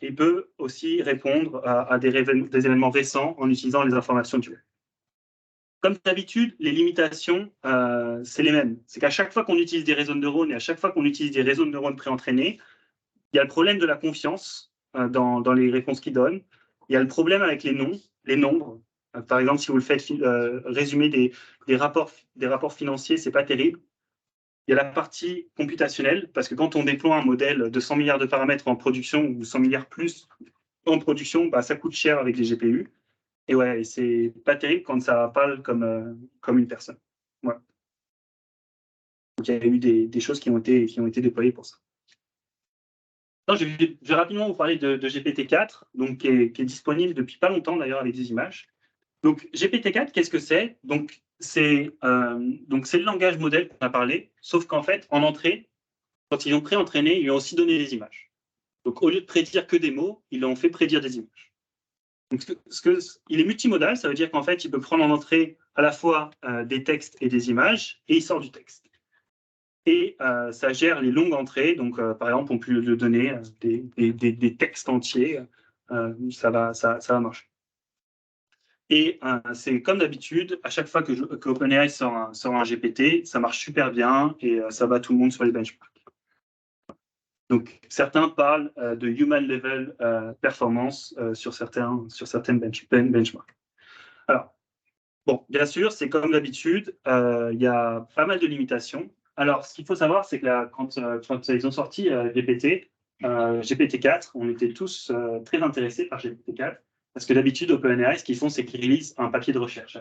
Il peut aussi répondre à des événements récents en utilisant les informations du web. Comme d'habitude, les limitations, c'est les mêmes. C'est qu'à chaque fois qu'on utilise des réseaux de neurones et à chaque fois qu'on utilise des réseaux de neurones préentraînés, il y a le problème de la confiance dans les réponses qu'ils donnent. Il y a le problème avec les nombres. Par exemple, si vous le faites résumer des rapports financiers, c'est pas terrible. Il y a la partie computationnelle, parce que quand on déploie un modèle de 100 milliards de paramètres en production ou 100 milliards plus en production, ça coûte cher avec les GPU. Et ouais, c'est pas terrible quand ça parle comme une personne. Ouais. Donc, il y a eu des choses qui ont été déployées pour ça. Non, je vais rapidement vous parler de GPT-4, donc, qui est disponible depuis pas longtemps d'ailleurs avec des images. Donc, GPT-4, qu'est-ce que c'est? Donc, c'est le langage modèle qu'on a parlé, sauf qu'en fait, en entrée, quand ils ont pré-entraîné, ils lui ont aussi donné des images. Donc, au lieu de prédire que des mots, ils l'ont fait prédire des images. Donc, il est multimodal, ça veut dire qu'en fait, il peut prendre en entrée à la fois des textes et des images, et il sort du texte. Et ça gère les longues entrées, donc par exemple, on peut lui donner des textes entiers, ça va marcher. Et c'est comme d'habitude, à chaque fois que OpenAI sort un GPT, ça marche super bien et ça bat tout le monde sur les benchmarks. Donc, certains parlent de human level performance sur certaines benchmarks. Alors, bon, bien sûr, c'est comme d'habitude, il y a pas mal de limitations. Alors, ce qu'il faut savoir, c'est que quand ils ont sorti GPT-4, on était tous très intéressés par GPT-4, parce que d'habitude, OpenAI, ce qu'ils font, c'est qu'ils réalisent un papier de recherche.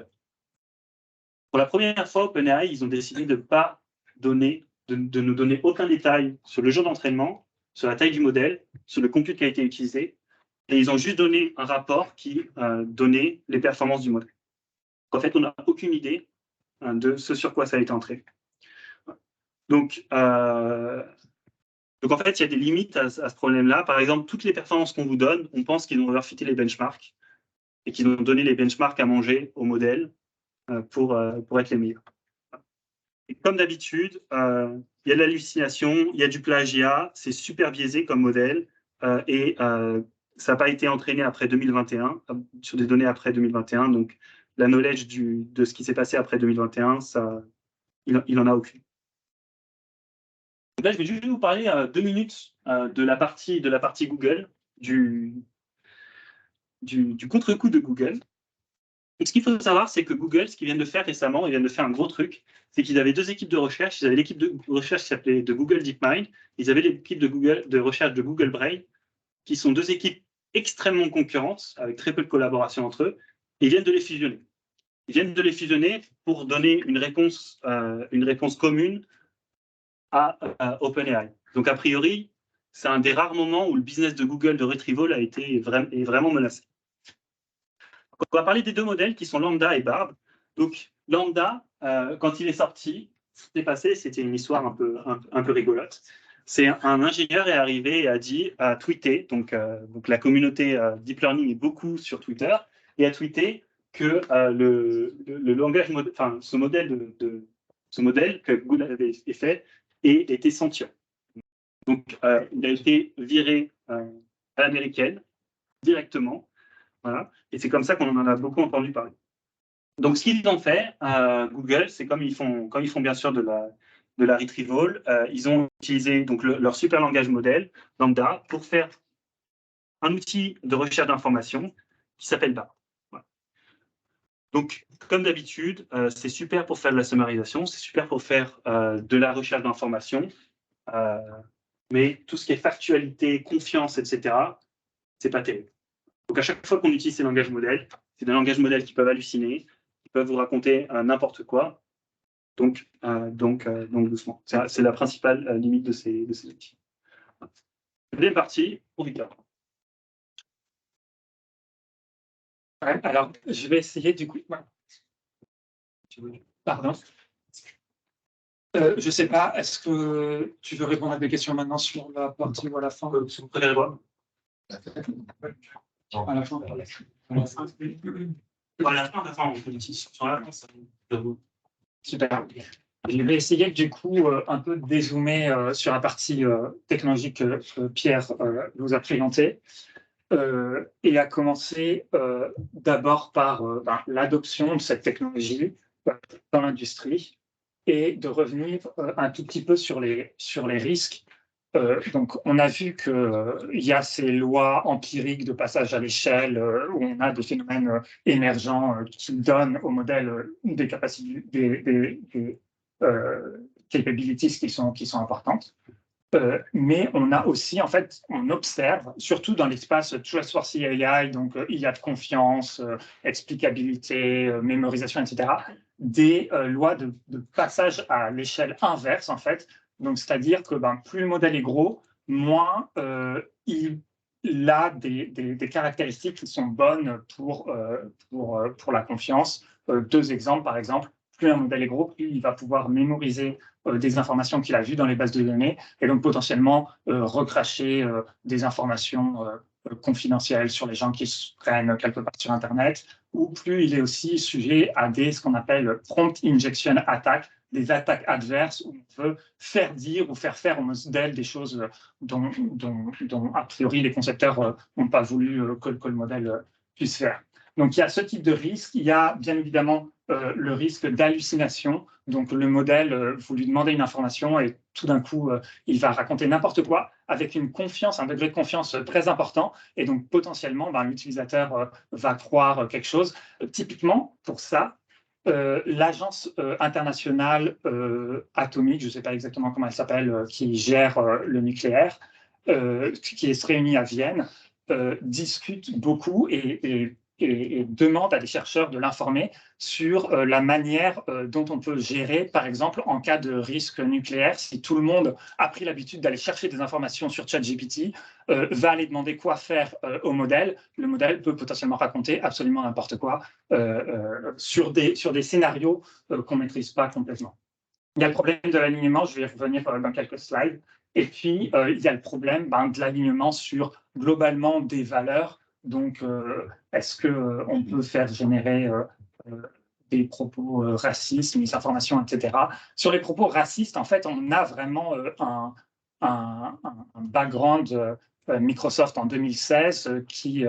Pour la première fois, OpenAI, ils ont décidé de pas donner, de nous donner aucun détail sur le jour d'entraînement, sur la taille du modèle, sur le compute qui a été utilisé, et ils ont juste donné un rapport qui donnait les performances du modèle. En fait, on n'a aucune idée de ce sur quoi ça a été entraîné. Donc, en fait, il y a des limites à ce problème-là. Par exemple, toutes les performances qu'on vous donne, on pense qu'ils ont overfité les benchmarks et qu'ils ont donné les benchmarks à manger au modèle pour être les meilleurs. Et comme d'habitude, il y a de l'hallucination, il y a du plagiat, c'est super biaisé comme modèle et ça n'a pas été entraîné après 2021, sur des données après 2021. Donc, la knowledge de ce qui s'est passé après 2021, il n'en a aucune. Là, je vais juste vous parler 2 minutes de la partie Google, du contre-coup de Google. Et ce qu'il faut savoir, c'est que Google, ce qu'ils viennent de faire récemment, ils viennent de faire un gros truc, c'est qu'ils avaient 2 équipes de recherche. Ils avaient l'équipe de recherche qui s'appelait de Google DeepMind, ils avaient l'équipe de recherche de Google Brain, qui sont 2 équipes extrêmement concurrentes, avec très peu de collaboration entre eux, et ils viennent de les fusionner. Ils viennent de les fusionner pour donner une réponse commune à OpenAI. Donc, a priori, c'est un des rares moments où le business de Google de Retrieval est vraiment menacé. On va parler des 2 modèles qui sont Lambda et Barb. Donc, Lambda, quand il est sorti, ce qui s'est passé, c'était une histoire un peu rigolote. C'est un ingénieur est arrivé et a tweeté, donc la communauté Deep Learning est beaucoup sur Twitter, et a tweeté que le langage, enfin, ce modèle que Google avait fait était sentient. Donc, il a été viré à l'américaine directement. Voilà. Et c'est comme ça qu'on en a beaucoup entendu parler. Donc, ce qu'ils ont fait, Google, c'est comme ils font bien sûr de la retrieval, ils ont utilisé donc, leur super langage modèle, Lambda, pour faire un outil de recherche d'information qui s'appelle BARB. Voilà. Donc, comme d'habitude, c'est super pour faire de la summarisation, c'est super pour faire de la recherche d'information, mais tout ce qui est factualité, confiance, etc., c'est pas terrible. Donc, à chaque fois qu'on utilise ces langages modèles, c'est des langages modèles qui peuvent halluciner, qui peuvent vous raconter n'importe quoi. Donc doucement. C'est la principale limite de ces outils. Deuxième partie, pour Victor. Ouais, alors, je vais essayer du coup. Pardon. Je ne sais pas, est-ce que tu veux répondre à des questions maintenant sur la partie ou à la fin? Si vous préférez voir. À la fin. À la fin, on peut utiliser sur la fin, ça vous. Super. Je vais essayer du coup un peu de dézoomer sur la partie technologique que Pierre nous a présentée et à commencer d'abord par l'adoption de cette technologie dans l'industrie et de revenir un tout petit peu sur les risques. Donc, on a vu qu'il y a ces lois empiriques de passage à l'échelle où on a des phénomènes émergents qui donnent au modèle des capacités, des capabilities qui sont importantes. Mais on a aussi, en fait, on observe, surtout dans l'espace Trustworthy AI, donc il y a de confiance, explicabilité, mémorisation, etc., des lois de passage à l'échelle inverse, en fait. Donc, c'est-à-dire que plus le modèle est gros, moins il a des caractéristiques qui sont bonnes pour la confiance. 2 exemples, par exemple, plus un modèle est gros, plus il va pouvoir mémoriser des informations qu'il a vues dans les bases de données et donc potentiellement recracher des informations confidentielles sur les gens qui se prennent quelque part sur Internet, ou plus il est aussi sujet à ce qu'on appelle prompt injection attack, des attaques adverses où on veut faire dire ou faire faire au modèle des choses dont a priori les concepteurs n'ont pas voulu que le modèle puisse faire. Donc, il y a ce type de risque. Il y a bien évidemment le risque d'hallucination. Donc, le modèle, vous lui demandez une information et tout d'un coup, il va raconter n'importe quoi avec une confiance, un degré de confiance très important. Et donc, potentiellement, l'utilisateur va croire quelque chose. Typiquement, pour ça, l'agence internationale atomique, je ne sais pas exactement comment elle s'appelle, qui gère le nucléaire, qui se réunit à Vienne, discute beaucoup et demande à des chercheurs de l'informer sur la manière dont on peut gérer, par exemple, en cas de risque nucléaire, si tout le monde a pris l'habitude d'aller chercher des informations sur ChatGPT, va aller demander quoi faire au modèle. Le modèle peut potentiellement raconter absolument n'importe quoi sur des scénarios qu'on ne maîtrise pas complètement. Il y a le problème de l'alignement, je vais y revenir dans quelques slides. Et puis, il y a le problème de l'alignement sur globalement des valeurs. Donc, est-ce qu'on peut faire générer des propos racistes, misinformation, etc. Sur les propos racistes, en fait, on a vraiment un background Microsoft en 2016 qui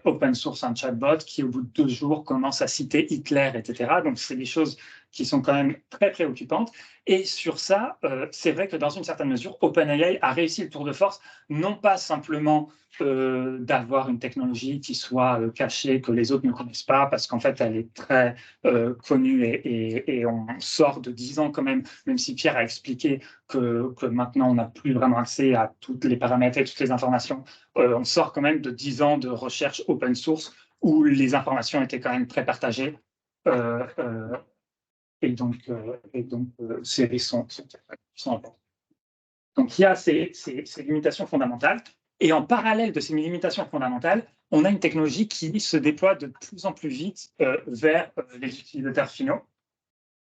open source un chatbot qui, au bout de 2 jours, commence à citer Hitler, etc. Donc, c'est des choses qui sont quand même très préoccupantes. Et sur ça, c'est vrai que dans une certaine mesure, OpenAI a réussi le tour de force, non pas simplement d'avoir une technologie qui soit cachée, que les autres ne connaissent pas, parce qu'en fait, elle est très connue et on sort de 10 ans quand même si Pierre a expliqué que maintenant, on n'a plus vraiment accès à tous les paramètres et toutes les informations. On sort quand même de 10 ans de recherche open source où les informations étaient quand même très partagées. Et donc, ces risques sont importants. Donc, il y a ces limitations fondamentales. Et en parallèle de ces limitations fondamentales, on a une technologie qui se déploie de plus en plus vite vers les utilisateurs finaux.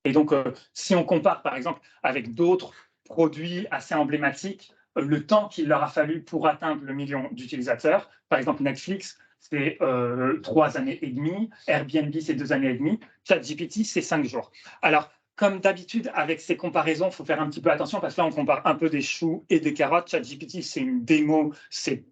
Et donc, si on compare, par exemple, avec d'autres produits assez emblématiques, le temps qu'il leur a fallu pour atteindre le million d'utilisateurs, par exemple Netflix, c'est 3 années et demie, Airbnb, c'est 2 années et demie, ChatGPT, c'est 5 jours. Alors, comme d'habitude, avec ces comparaisons, il faut faire un petit peu attention parce que là, on compare un peu des choux et des carottes. ChatGPT, c'est une démo, c'est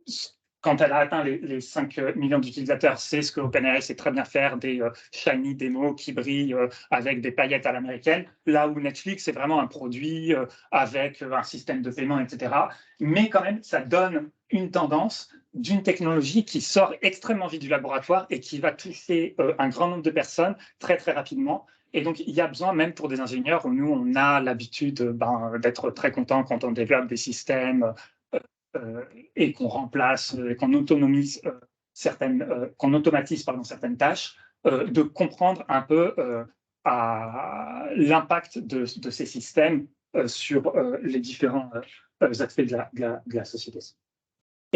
quand elle a atteint les 5 millions d'utilisateurs, c'est ce que OpenAI sait très bien faire, des shiny démos qui brillent avec des paillettes à l'américaine, là où Netflix, c'est vraiment un produit avec un système de paiement, etc. Mais quand même, ça donne une tendance d'une technologie qui sort extrêmement vite du laboratoire et qui va toucher un grand nombre de personnes très, très rapidement. Et donc, il y a besoin, même pour des ingénieurs, nous, on a l'habitude d'être très content quand on développe des systèmes et qu'on remplace, qu'on autonomise qu'on automatise certaines tâches, de comprendre un peu l'impact de ces systèmes sur les différents aspects de la société.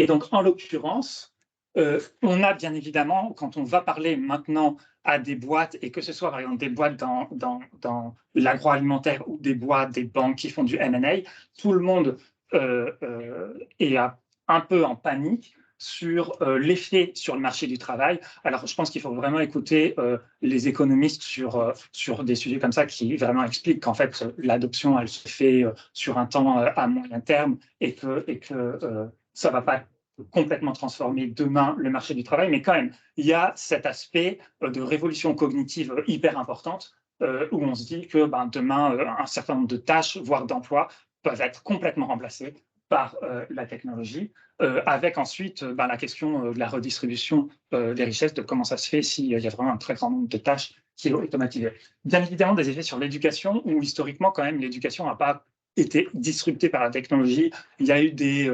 Et donc, en l'occurrence, on a bien évidemment, quand on va parler maintenant à des boîtes, et que ce soit par exemple des boîtes dans l'agroalimentaire ou des boîtes, des banques qui font du M&A, tout le monde est un peu en panique sur l'effet sur le marché du travail. Alors, je pense qu'il faut vraiment écouter les économistes sur des sujets comme ça qui vraiment expliquent qu'en fait, l'adoption, elle se fait sur un temps à moyen terme et que ça ne va pas complètement transformer demain le marché du travail, mais quand même, il y a cet aspect de révolution cognitive hyper importante où on se dit que demain, un certain nombre de tâches, voire d'emplois, peuvent être complètement remplacés par la technologie, avec ensuite la question de la redistribution des richesses, de comment ça se fait s'il y a vraiment un très grand nombre de tâches qui est automatisé. Bien évidemment, des effets sur l'éducation, où historiquement, quand même, l'éducation n'a pas été disruptée par la technologie. Il y a eu des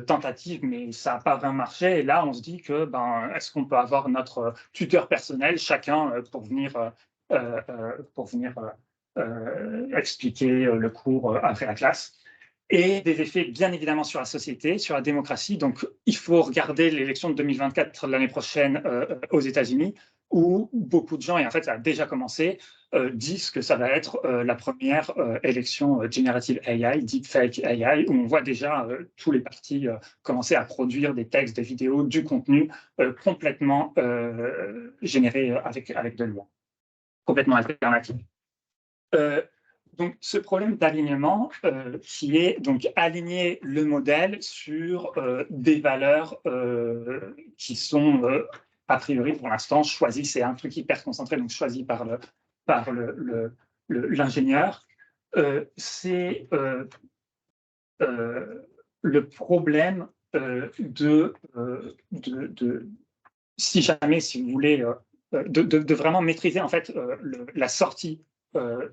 tentatives, mais ça n'a pas vraiment marché. Et là, on se dit que est-ce qu'on peut avoir notre tuteur personnel, chacun, pour venir expliquer le cours après la classe, et des effets bien évidemment sur la société, sur la démocratie. Donc, il faut regarder l'élection de 2024 l'année prochaine aux États-Unis, où beaucoup de gens, et en fait ça a déjà commencé, disent que ça va être la première élection générative AI, deepfake AI, où on voit déjà tous les partis commencer à produire des textes, des vidéos, du contenu complètement généré avec de l'IA, complètement alternatif. Donc, ce problème d'alignement qui est donc aligner le modèle sur des valeurs qui sont a priori, pour l'instant, choisi, c'est un truc hyper concentré, donc choisi par l'ingénieur. C'est le problème si jamais, si vous voulez, de vraiment maîtriser en fait la sortie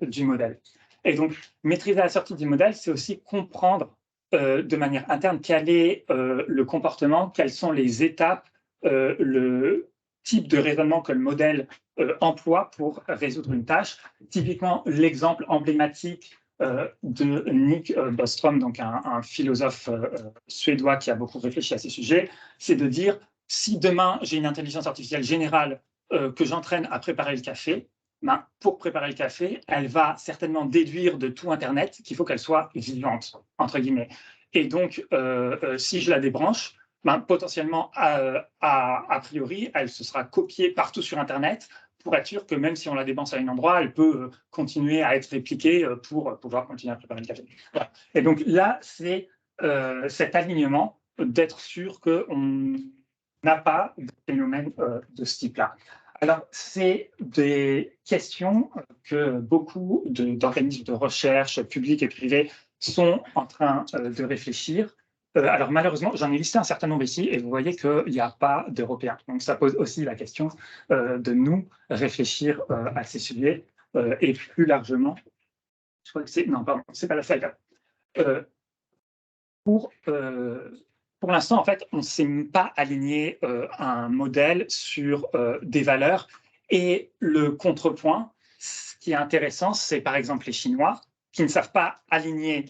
du modèle. Et donc, maîtriser la sortie du modèle, c'est aussi comprendre de manière interne quel est le comportement, quelles sont les étapes, le type de raisonnement que le modèle emploie pour résoudre une tâche. Typiquement, l'exemple emblématique de Nick Bostrom, donc un philosophe suédois qui a beaucoup réfléchi à ces sujets, c'est de dire, si demain j'ai une intelligence artificielle générale que j'entraîne à préparer le café, ben, pour préparer le café, elle va certainement déduire de tout Internet qu'il faut qu'elle soit vivante, entre guillemets. Et donc, si je la débranche, ben, potentiellement, a priori, elle se sera copiée partout sur Internet pour être sûr que même si on la dépense à un endroit, elle peut continuer à être répliquée pour pouvoir continuer à préparer le café. Voilà. Et donc là, c'est cet alignement d'être sûr qu'on n'a pas de phénomène de ce type-là. Alors, c'est des questions que beaucoup d'organismes de recherche publics et privés sont en train de réfléchir. Alors, malheureusement, j'en ai listé un certain nombre ici et vous voyez qu'il n'y a pas d'Européens. Donc, ça pose aussi la question de nous réfléchir à ces sujets et plus largement, je crois que c'est, non, pardon, c'est pas la slide. Pour l'instant, en fait, on ne s'est pas aligné un modèle sur des valeurs. Et le contrepoint, ce qui est intéressant, c'est par exemple les Chinois qui ne savent pas aligner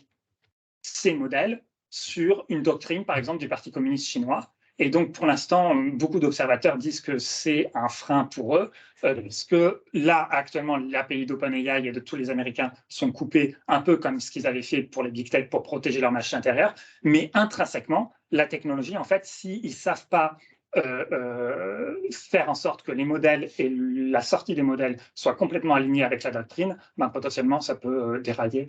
ces modèles sur une doctrine, par exemple, du Parti communiste chinois. Et donc, pour l'instant, beaucoup d'observateurs disent que c'est un frein pour eux, parce que là, actuellement, l'API d'OpenAI et de tous les Américains sont coupés, un peu comme ce qu'ils avaient fait pour les Big Tech pour protéger leur marché intérieur. Mais intrinsèquement, la technologie, en fait, s'ils ne savent pas faire en sorte que les modèles et la sortie des modèles soient complètement alignés avec la doctrine, ben, potentiellement, ça peut dérailler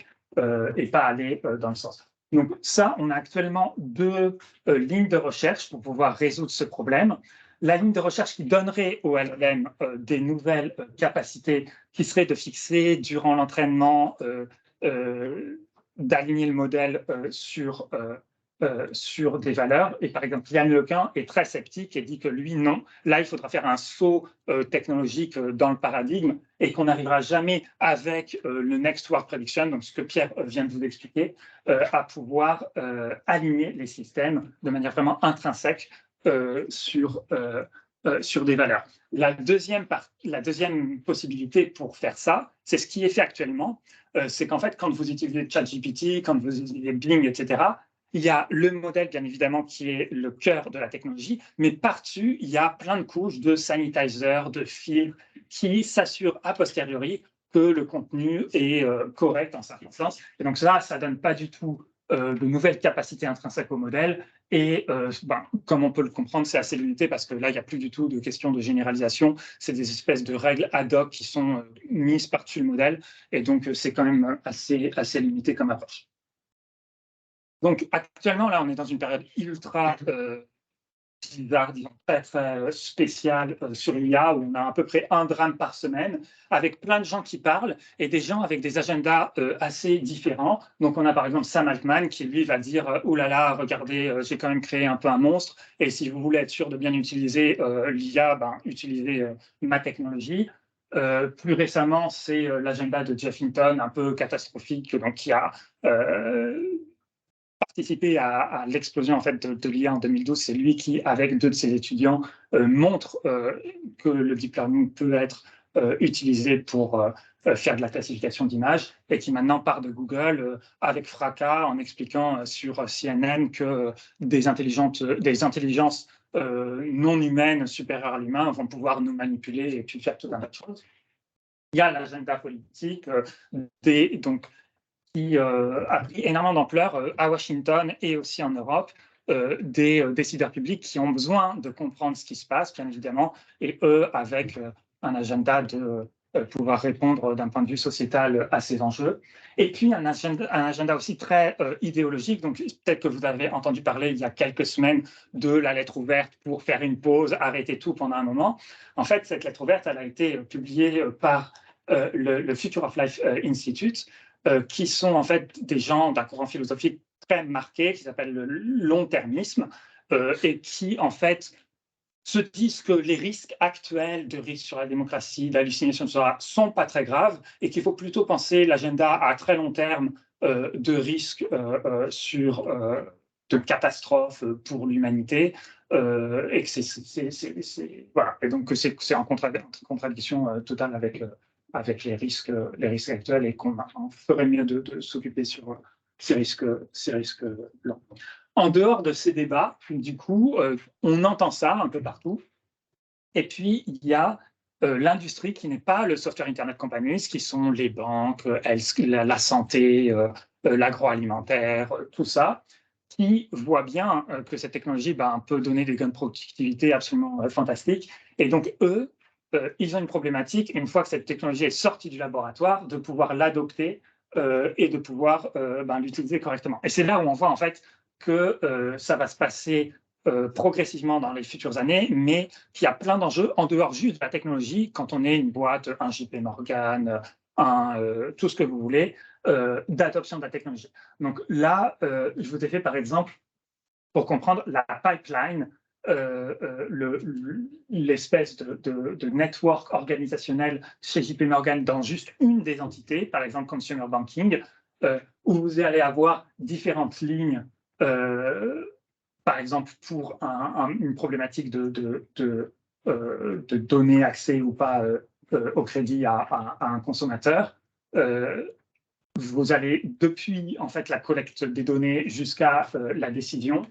et pas aller dans le sens. Donc ça, on a actuellement deux lignes de recherche pour pouvoir résoudre ce problème. La ligne de recherche qui donnerait au LLM des nouvelles capacités qui serait de fixer durant l'entraînement, d'aligner le modèle sur des valeurs. Et par exemple, Yann Lequin est très sceptique et dit que lui, non. Là, il faudra faire un saut technologique dans le paradigme et qu'on n'arrivera jamais avec le Next Word Prediction, donc ce que Pierre vient de vous expliquer, à pouvoir aligner les systèmes de manière vraiment intrinsèque sur des valeurs. La deuxième possibilité pour faire ça, c'est ce qui est fait actuellement, c'est qu'en fait, quand vous utilisez ChatGPT, quand vous utilisez Bing, etc., il y a le modèle, bien évidemment, qui est le cœur de la technologie, mais par-dessus, il y a plein de couches de sanitizer, de filtres, qui s'assurent a posteriori que le contenu est correct en certain sens. Et donc ça ne donne pas du tout de nouvelles capacités intrinsèques au modèle. Et comme on peut le comprendre, c'est assez limité parce que là, il n'y a plus du tout de question de généralisation. C'est des espèces de règles ad hoc qui sont mises par-dessus le modèle. Et donc, c'est quand même assez limité comme approche. Donc, actuellement, là, on est dans une période ultra bizarre, disons, très spéciale sur l'IA, où on a à peu près un drame par semaine, avec plein de gens qui parlent et des gens avec des agendas assez différents. Donc, on a par exemple Sam Altman qui, lui, va dire « Oh là là, regardez, j'ai quand même créé un peu un monstre, et si vous voulez être sûr de bien utiliser l'IA, ben, utilisez ma technologie ». Plus récemment, c'est l'agenda de Jeff Hinton, un peu catastrophique, donc qui a participé à l'explosion en fait, de l'IA en 2012. C'est lui qui, avec deux de ses étudiants, montre que le deep learning peut être utilisé pour faire de la classification d'images et qui maintenant part de Google avec fracas en expliquant sur CNN que des intelligences non humaines supérieures à l'humain vont pouvoir nous manipuler et puis faire tout un tas de choses. Il y a l'agenda politique donc qui a pris énormément d'ampleur à Washington et aussi en Europe, des décideurs publics qui ont besoin de comprendre ce qui se passe, bien évidemment, et eux, avec un agenda de pouvoir répondre d'un point de vue sociétal à ces enjeux. Et puis un agenda aussi très idéologique. Donc peut-être que vous avez entendu parler il y a quelques semaines de la lettre ouverte pour faire une pause, arrêter tout pendant un moment. En fait, cette lettre ouverte, elle a été publiée par le Future of Life Institute, qui sont en fait des gens d'un courant philosophique très marqué, qui s'appelle le long-termisme, et qui en fait se disent que les risques actuels de risques sur la démocratie, d'hallucination, etc., sont pas très graves et qu'il faut plutôt penser l'agenda à très long terme de risques de catastrophes pour l'humanité et que voilà. Et donc c'est en contradiction totale avec les risques actuels et qu'on ferait mieux de s'occuper sur ces risques-là. En dehors de ces débats, du coup, on entend ça un peu partout. Et puis, il y a l'industrie qui n'est pas le software Internet Companies, qui sont les banques, la santé, l'agroalimentaire, tout ça, qui voient bien que cette technologie peut donner des gains de productivité absolument fantastiques. Et donc, eux, ils ont une problématique, une fois que cette technologie est sortie du laboratoire, de pouvoir l'adopter et de pouvoir l'utiliser correctement. Et c'est là où on voit en fait que ça va se passer progressivement dans les futures années, mais qu'il y a plein d'enjeux en dehors juste de la technologie, quand on est une boîte, un JP Morgan, tout ce que vous voulez, d'adoption de la technologie. Donc là, je vous ai fait par exemple, pour comprendre la pipeline, l'espèce de network organisationnel chez JP Morgan dans juste une des entités, par exemple Consumer Banking, où vous allez avoir différentes lignes, par exemple pour une problématique de donner accès ou pas au crédit à un consommateur. Vous allez, depuis en fait la collecte des données jusqu'à la décision,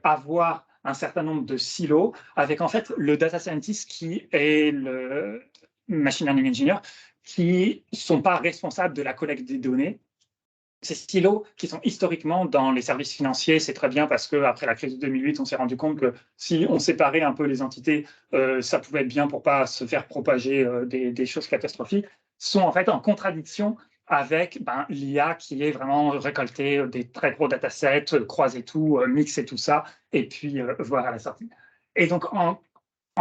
avoir un certain nombre de silos avec en fait le data scientist qui est le machine learning engineer qui ne sont pas responsables de la collecte des données. Ces silos qui sont historiquement dans les services financiers, c'est très bien parce qu'après la crise de 2008, on s'est rendu compte que si on séparait un peu les entités, ça pouvait être bien pour ne pas se faire propager des choses catastrophiques, sont en fait en contradiction avec l'IA qui est vraiment récolter des très gros datasets, croiser tout, mixer tout ça, et puis voir à la sortie. Et donc, en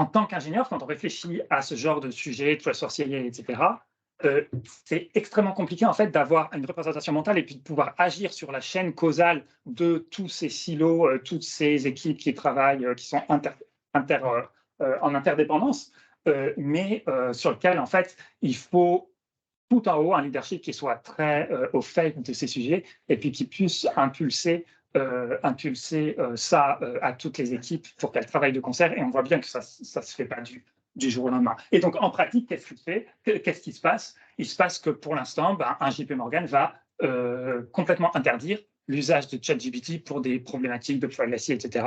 tant qu'ingénieur, quand on réfléchit à ce genre de sujet, de sorcier, etc., c'est extrêmement compliqué en fait d'avoir une représentation mentale et puis de pouvoir agir sur la chaîne causale de tous ces silos, toutes ces équipes qui travaillent, qui sont en interdépendance, mais sur lequel en fait il faut tout en haut un leadership qui soit très au fait de ces sujets et puis qui puisse impulser ça à toutes les équipes pour qu'elles travaillent de concert. Et on voit bien que ça ne se fait pas du jour au lendemain. Et donc, en pratique, qu'est-ce qui se passe? Il se passe que pour l'instant, un JP Morgan va complètement interdire l'usage de ChatGPT pour des problématiques de privacy, etc.,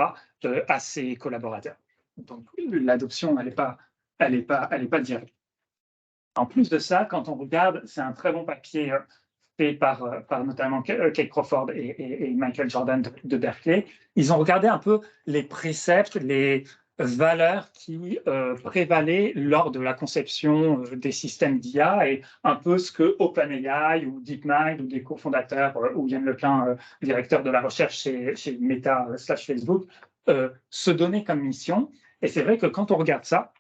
à ses collaborateurs. Donc, l'adoption, elle n'est pas directe. En plus de ça, quand on regarde, c'est un très bon papier fait par notamment Kate Crawford et Michael Jordan de Berkeley. Ils ont regardé un peu les préceptes, les valeurs qui prévalaient lors de la conception des systèmes d'IA et un peu ce que OpenAI ou DeepMind ou des cofondateurs ou Yann Leclin, directeur de la recherche chez Meta / Facebook, se donnaient comme mission. Et c'est vrai que quand on regarde ça,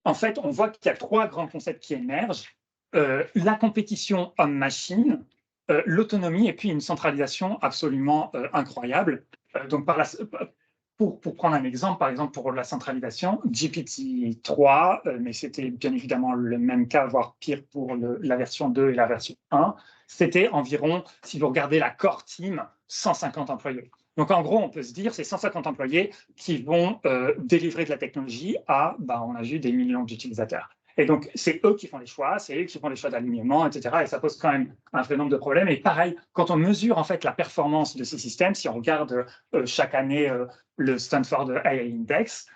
en fait, on voit qu'il y a trois grands concepts qui émergent. La compétition homme-machine, l'autonomie et puis une centralisation absolument incroyable. Donc, pour prendre un exemple, par exemple pour la centralisation, GPT-3, mais c'était bien évidemment le même cas, voire pire pour la version 2 et la version 1, c'était environ, si vous regardez la core team, 150 employés. Donc, en gros, on peut se dire c'est 150 employés qui vont délivrer de la technologie à, on a vu, des millions d'utilisateurs. Et donc, c'est eux qui font les choix, c'est eux qui font les choix d'alignement, etc. Et ça pose quand même un vrai nombre de problèmes. Et pareil, quand on mesure en fait la performance de ces systèmes, si on regarde chaque année le Stanford AI Index,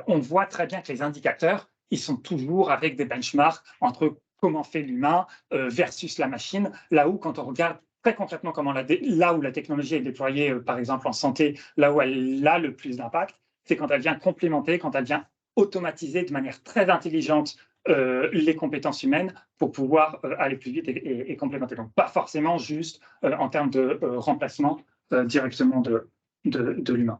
on voit très bien que les indicateurs, ils sont toujours avec des benchmarks entre comment fait l'humain versus la machine, là où quand on regarde très concrètement là où la technologie est déployée, par exemple en santé, là où elle a le plus d'impact, c'est quand elle vient complémenter, quand elle vient automatiser de manière très intelligente les compétences humaines pour pouvoir aller plus vite et complémenter. Donc, pas forcément juste en termes de remplacement directement de l'humain.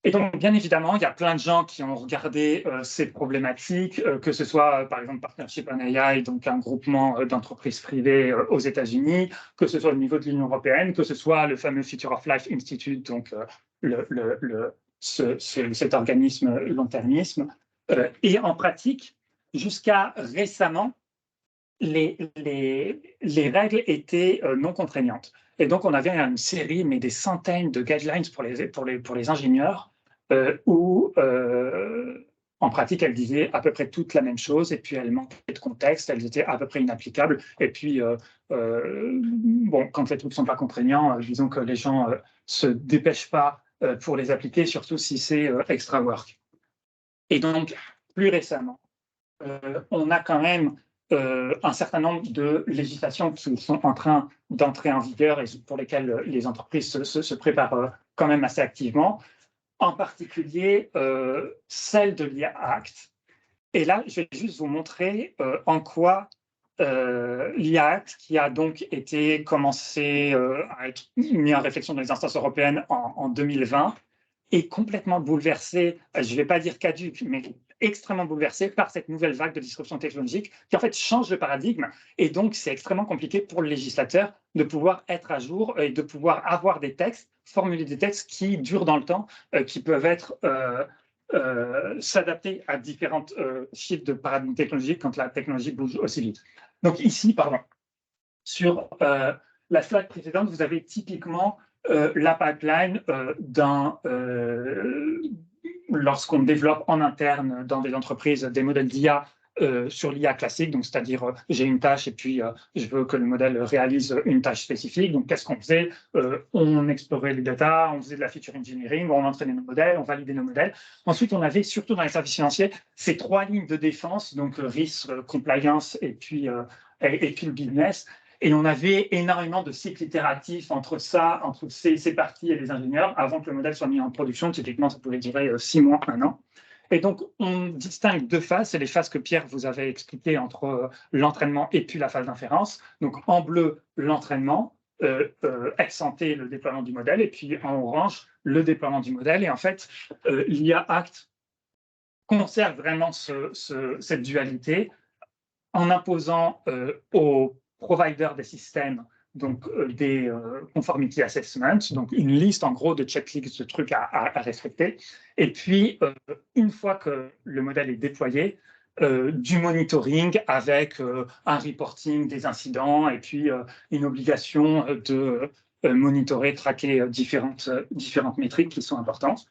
Et donc, bien évidemment, il y a plein de gens qui ont regardé ces problématiques, que ce soit, par exemple, Partnership on AI, donc un groupement d'entreprises privées aux États-Unis, que ce soit au niveau de l'Union européenne, que ce soit le fameux Future of Life Institute, donc cet organisme long-termisme. Et en pratique, jusqu'à récemment, les règles étaient non contraignantes. Et donc, on avait une série, mais des centaines de guidelines pour les ingénieurs, où, en pratique, elles disaient à peu près toutes la même chose, et puis elles manquaient de contexte, elles étaient à peu près inapplicables. Et puis, bon, quand les trucs ne sont pas contraignants, disons que les gens se dépêchent pas pour les appliquer, surtout si c'est extra work. Et donc, plus récemment, on a quand même un certain nombre de législations qui sont en train d'entrer en vigueur et pour lesquelles les entreprises se préparent quand même assez activement, en particulier celle de l'IA Act. Et là, je vais juste vous montrer en quoi l'IA Act, qui a donc été commencé à être mis en réflexion dans les instances européennes en 2020, est complètement bouleversé, je ne vais pas dire caduque, mais extrêmement bouleversé par cette nouvelle vague de disruption technologique qui en fait change le paradigme. Et donc, c'est extrêmement compliqué pour le législateur de pouvoir être à jour et de pouvoir avoir des textes, formuler des textes qui durent dans le temps, qui peuvent être s'adapter à différentes shifts de paradigme technologique quand la technologie bouge aussi vite. Donc ici, pardon, sur la slide précédente, vous avez typiquement la pipeline lorsqu'on développe en interne dans des entreprises des modèles d'IA sur l'IA classique, donc c'est-à-dire j'ai une tâche et puis je veux que le modèle réalise une tâche spécifique. Donc qu'est-ce qu'on faisait? On explorait les data, on faisait de la feature engineering, on entraînait nos modèles, on validait nos modèles. Ensuite, on avait surtout dans les services financiers ces trois lignes de défense, donc risque, compliance et puis le business. Et on avait énormément de cycles itératifs entre ces parties et les ingénieurs avant que le modèle soit mis en production. Typiquement, ça pouvait durer 6 mois, 1 an. Et donc, on distingue deux phases. C'est les phases que Pierre vous avait expliquées entre l'entraînement et puis la phase d'inférence. Donc, en bleu, l'entraînement, ex ante, le déploiement du modèle, et puis en orange, le déploiement du modèle. Et en fait, l'IA Act conserve vraiment cette dualité en imposant aux providers des systèmes donc des conformity assessments, donc une liste en gros de checklists de trucs à respecter. Et puis, une fois que le modèle est déployé, du monitoring avec un reporting des incidents et puis une obligation de monitorer, traquer différentes métriques qui sont importantes.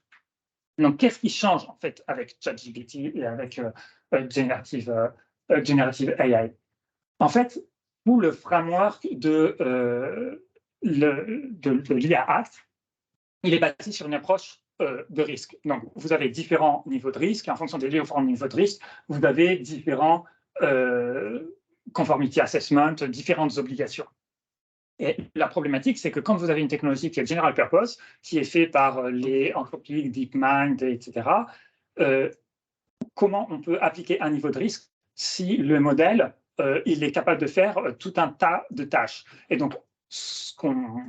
Donc, qu'est-ce qui change en fait avec ChatGPT et avec Generative AI? En fait, tout le framework de l'IA Act, il est basé sur une approche de risque. Donc, vous avez différents niveaux de risque. En fonction des différents niveaux de risque, vous avez différents conformity assessment, différentes obligations. Et la problématique, c'est que quand vous avez une technologie qui est general purpose, qui est faite par les entreprises DeepMind, etc., comment on peut appliquer un niveau de risque si le modèle il est capable de faire tout un tas de tâches. Et donc, ce qu'on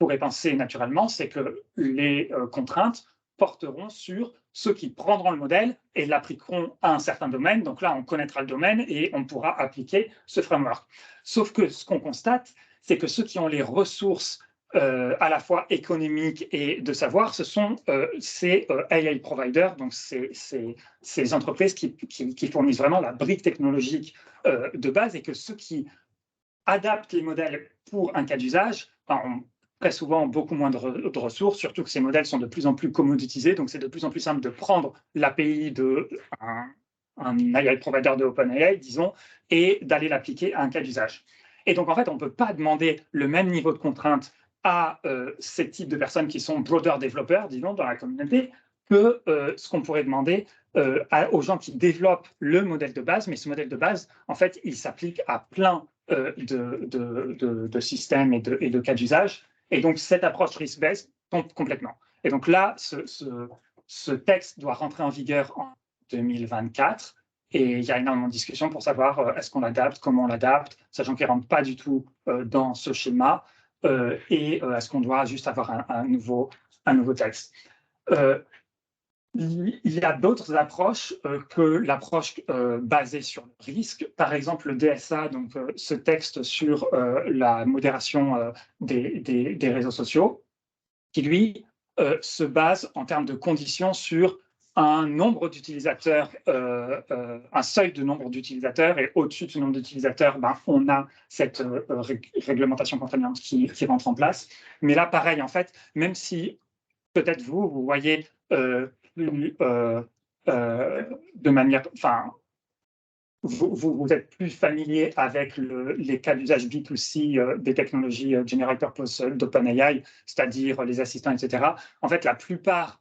pourrait penser naturellement, c'est que les contraintes porteront sur ceux qui prendront le modèle et l'appliqueront à un certain domaine. Donc là, on connaîtra le domaine et on pourra appliquer ce framework. Sauf que ce qu'on constate, c'est que ceux qui ont les ressources à la fois économiques et de savoir, ce sont ces AI providers, donc ces entreprises qui fournissent vraiment la brique technologique de base, et que ceux qui adaptent les modèles pour un cas d'usage ont très souvent beaucoup moins de ressources, surtout que ces modèles sont de plus en plus commoditisés, donc c'est de plus en plus simple de prendre l'API d'un AI provider de OpenAI, disons, et d'aller l'appliquer à un cas d'usage. Et donc, en fait, on ne peut pas demander le même niveau de contrainte à ces types de personnes qui sont broader développeurs, disons, dans la communauté, que ce qu'on pourrait demander aux gens qui développent le modèle de base. Mais ce modèle de base, en fait, il s'applique à plein de systèmes et de cas d'usage. Et donc, cette approche risk-based tombe complètement. Et donc là, ce texte doit rentrer en vigueur en 2024. et il y a énormément de discussions pour savoir est-ce qu'on l'adapte, comment on l'adapte, sachant qu'il ne rentre pas du tout dans ce schéma, et est-ce qu'on doit juste avoir un nouveau texte. Il y a d'autres approches que l'approche basée sur le risque. Par exemple, le DSA, donc ce texte sur la modération des réseaux sociaux, qui lui se base en termes de conditions sur un nombre d'utilisateurs, un seuil de nombre d'utilisateurs, et au-dessus de ce nombre d'utilisateurs, on a cette réglementation contraignante qui rentre en place. Mais là, pareil, en fait, même si peut-être vous voyez de manière, enfin, vous êtes plus familier avec les cas d'usage B2C des technologies General Purpose d'OpenAI, c'est-à-dire les assistants, etc. En fait, la plupart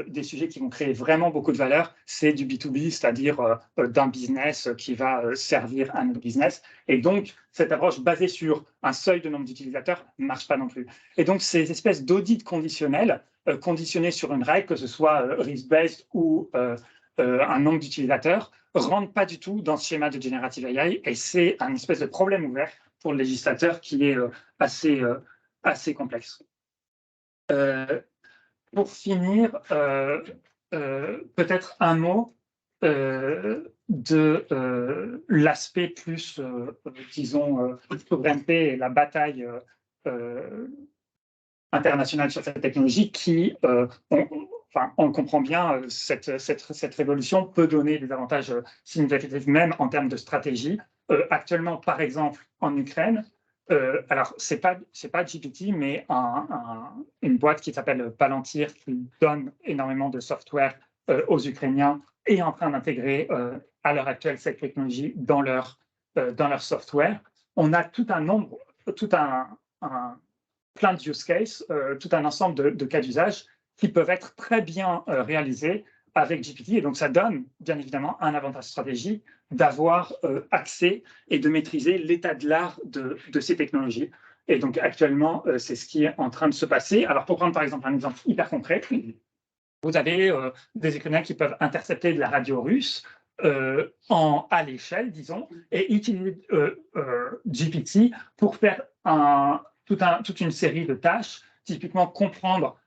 des sujets qui vont créer vraiment beaucoup de valeur, c'est du B2B, c'est-à-dire d'un business qui va servir un autre business. Et donc, cette approche basée sur un seuil de nombre d'utilisateurs ne marche pas non plus. Et donc, ces espèces d'audits conditionnels, conditionnés sur une règle, que ce soit risk-based ou un nombre d'utilisateurs, ne rentrent pas du tout dans ce schéma de Generative AI, et c'est un espèce de problème ouvert pour le législateur qui est assez complexe. Pour finir, peut-être un mot de l'aspect plus, disons, souveraineté et la bataille internationale sur cette technologie qui, on comprend bien, cette révolution peut donner des avantages significatifs, même en termes de stratégie. Actuellement, par exemple, en Ukraine, alors, c'est pas GPT, mais une boîte qui s'appelle Palantir, qui donne énormément de software aux Ukrainiens, est en train d'intégrer à l'heure actuelle cette technologie dans leur software. On a plein de use cases, tout un ensemble de cas d'usage qui peuvent être très bien réalisés avec GPT. Et donc, ça donne, bien évidemment, un avantage stratégique d'avoir accès et de maîtriser l'état de l'art de ces technologies. Et donc, actuellement, c'est ce qui est en train de se passer. Alors, pour prendre, par exemple, un exemple hyper concret, vous avez des Ukrainiens qui peuvent intercepter de la radio russe à l'échelle, disons, et utiliser GPT pour faire toute une série de tâches, typiquement comprendre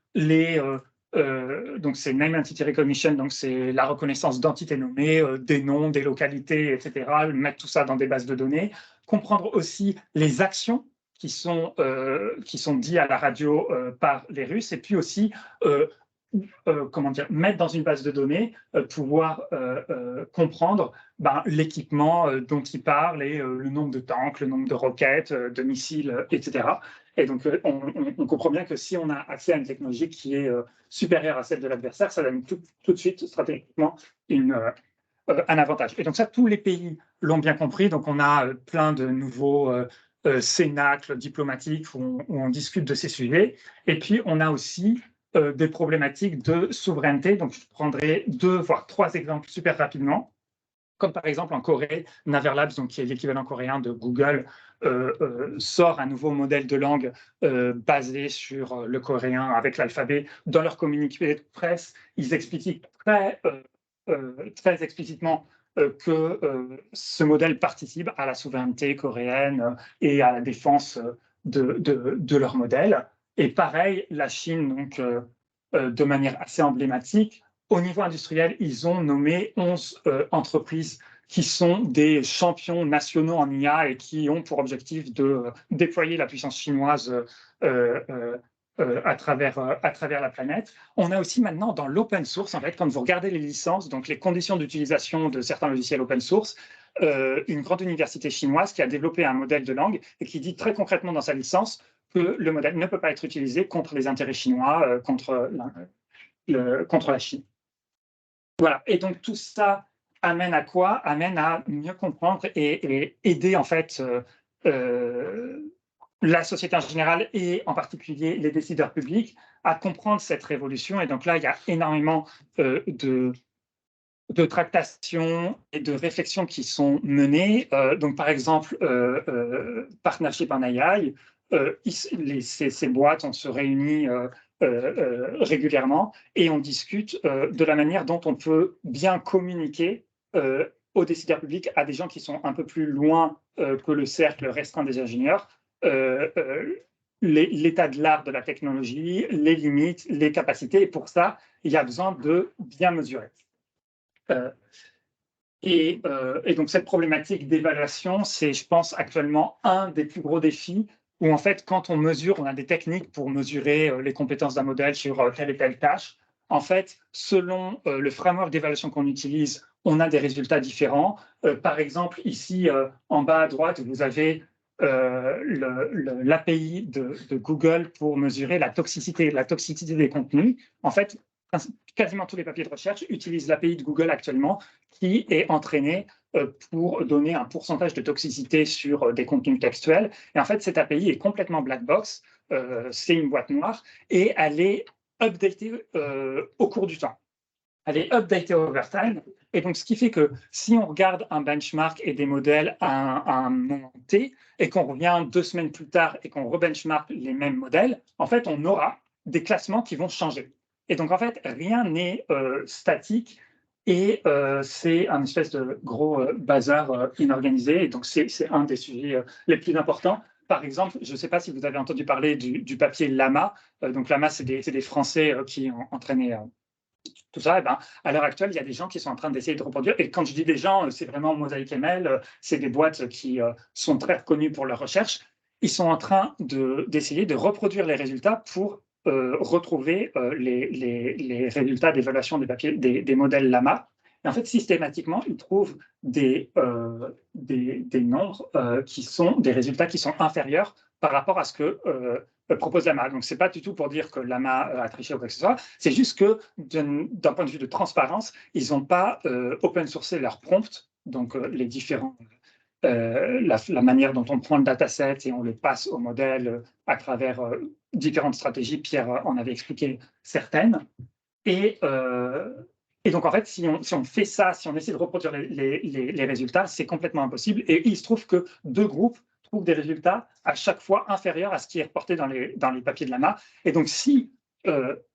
donc c'est Name Entity Recognition, donc c'est la reconnaissance d'entités nommées, des noms, des localités, etc., mettre tout ça dans des bases de données, comprendre aussi les actions qui sont dites à la radio par les Russes, et puis aussi mettre dans une base de données, pouvoir comprendre l'équipement dont il parle et le nombre de tanks, le nombre de roquettes, de missiles, etc. Et donc, on comprend bien que si on a accès à une technologie qui est supérieure à celle de l'adversaire, ça donne tout de suite stratégiquement un avantage. Et donc ça, tous les pays l'ont bien compris. Donc, on a plein de nouveaux cénacles diplomatiques où on discute de ces sujets. Et puis, on a aussi des problématiques de souveraineté. Donc, je prendrai 2 voire 3 exemples super rapidement. Comme par exemple en Corée, Naver Labs, donc, qui est l'équivalent coréen de Google, sort un nouveau modèle de langue basé sur le coréen avec l'alphabet. Dans leur communiqué de presse, ils expliquent très explicitement que ce modèle participe à la souveraineté coréenne et à la défense de leur modèle. Et pareil, la Chine, donc, de manière assez emblématique, au niveau industriel, ils ont nommé 11 entreprises qui sont des champions nationaux en IA et qui ont pour objectif de déployer la puissance chinoise à travers la planète. On a aussi maintenant dans l'open source, en fait, quand vous regardez les licences, donc les conditions d'utilisation de certains logiciels open source, une grande université chinoise qui a développé un modèle de langue et qui dit très concrètement dans sa licence que le modèle ne peut pas être utilisé contre les intérêts chinois, contre la Chine. Voilà. Et donc tout ça amène à quoi? Amène à mieux comprendre et aider en fait la société en général et en particulier les décideurs publics à comprendre cette révolution. Et donc là, il y a énormément de tractations et de réflexions qui sont menées. Donc, par exemple, Partnership on AI, ces boîtes, on se réunit régulièrement et on discute de la manière dont on peut bien communiquer aux décideurs publics, à des gens qui sont un peu plus loin que le cercle restreint des ingénieurs, l'état de l'art de la technologie, les limites, les capacités. Et pour ça, il y a besoin de bien mesurer. Et donc, cette problématique d'évaluation, c'est, je pense, actuellement un des plus gros défis où, en fait, quand on mesure, on a des techniques pour mesurer les compétences d'un modèle sur telle et telle tâche. En fait, selon le framework d'évaluation qu'on utilise, on a des résultats différents. Par exemple, ici, en bas à droite, vous avez l'API de Google pour mesurer la toxicité des contenus. En fait, quasiment tous les papiers de recherche utilisent l'API de Google actuellement qui est entraînée pour donner un pourcentage de toxicité sur des contenus textuels. Et en fait, cette API est complètement black box, c'est une boîte noire, et elle est updatée au cours du temps. Elle est updatée over time. Et donc, ce qui fait que si on regarde un benchmark et des modèles à un moment T, et qu'on revient 2 semaines plus tard et qu'on rebenchmark les mêmes modèles, en fait, on aura des classements qui vont changer. Et donc, en fait, rien n'est statique et c'est un espèce de gros bazar inorganisé. Et donc, c'est un des sujets les plus importants. Par exemple, je ne sais pas si vous avez entendu parler du papier Lama. Donc, Lama, c'est des Français qui ont entraîné tout ça. Et ben, à l'heure actuelle, il y a des gens qui sont en train d'essayer de reproduire. Et quand je dis des gens, c'est vraiment Mosaic ML. C'est des boîtes qui sont très reconnues pour leur recherche. Ils sont en train d'essayer de reproduire les résultats pour retrouver les résultats d'évaluation des modèles Lama. Et en fait, systématiquement, ils trouvent des nombres qui sont des résultats qui sont inférieurs par rapport à ce que propose Lama. Donc, ce n'est pas du tout pour dire que Lama a triché ou quoi que ce soit. C'est juste que d'un point de vue de transparence, ils n'ont pas open sourcé leur prompt, donc les différents la manière dont on prend le dataset et on le passe au modèle à travers différentes stratégies. Pierre en avait expliqué certaines. Et donc, en fait, si on fait ça, si on essaie de reproduire les résultats, c'est complètement impossible. Et il se trouve que 2 groupes trouvent des résultats à chaque fois inférieurs à ce qui est reporté dans les papiers de Lama. Et donc, si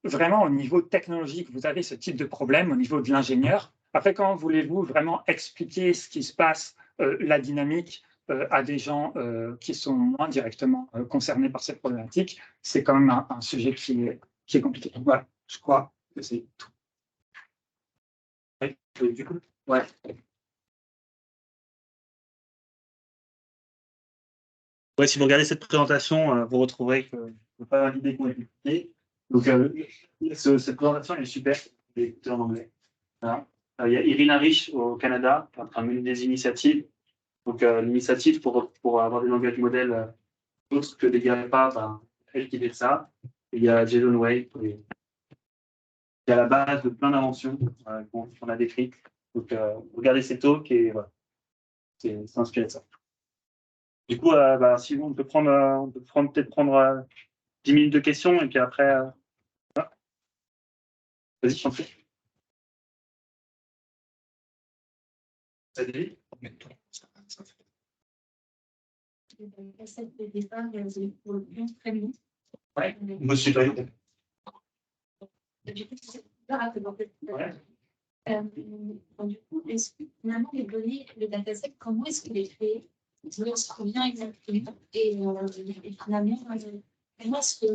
vraiment au niveau technologique, vous avez ce type de problème, au niveau de l'ingénieur, après, comment voulez-vous vraiment expliquer ce qui se passe, la dynamique à des gens qui sont moins directement concernés par cette problématique? C'est quand même un sujet qui est compliqué. Voilà, je crois que c'est tout. Du coup, ouais. Ouais, si vous regardez cette présentation, vous retrouverez que je pas l'idée qu'on a écouté. Donc, cette présentation elle est super. Je vais écouter en anglais. Voilà. Il y a Irina Rich au Canada qui est en train de mener des initiatives. Donc, l'initiative pour avoir des langages modèles autres que des GAFA, ben, elle qui fait ça. Et il y a Jason Wade qui est à la base de plein d'inventions qu'on a décrites. Donc, regardez ces talks et voilà, c'est inspiré de ça. Du coup, bah, si on peut peut-être prendre 10 minutes de questions et puis après, voilà. Vas-y, je t'en prie. Vas-y. Ouais, moi, je suis pas. Du coup, est-ce que finalement les données, le dataset, comment est-ce qu'il est créé? D'où est-ce qu'il vient exactement? Et finalement, comment est-ce que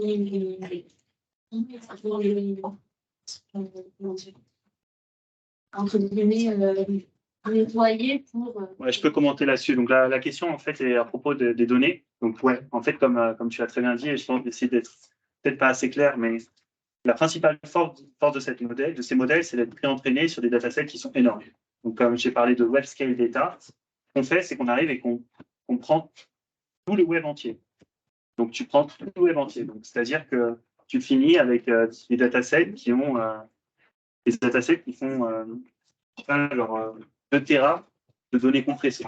entre guillemets nettoyer pour. Ouais, je peux commenter là-dessus. Donc la question en fait est à propos des données. Donc ouais, en fait comme tu l'as très bien dit, et je pense d'essayer d'être peut-être pas assez clair, mais la principale force de ces modèles, c'est d'être pré-entraînés sur des datasets qui sont énormes. Donc comme j'ai parlé de web scale data, ce qu'on fait, c'est qu'on arrive et qu'on prend tout le web entier. Donc tu prends tout le web entier. Donc c'est-à-dire que tu finis avec des datasets qui ont des datasets qui font genre 2 Tera de données compressées.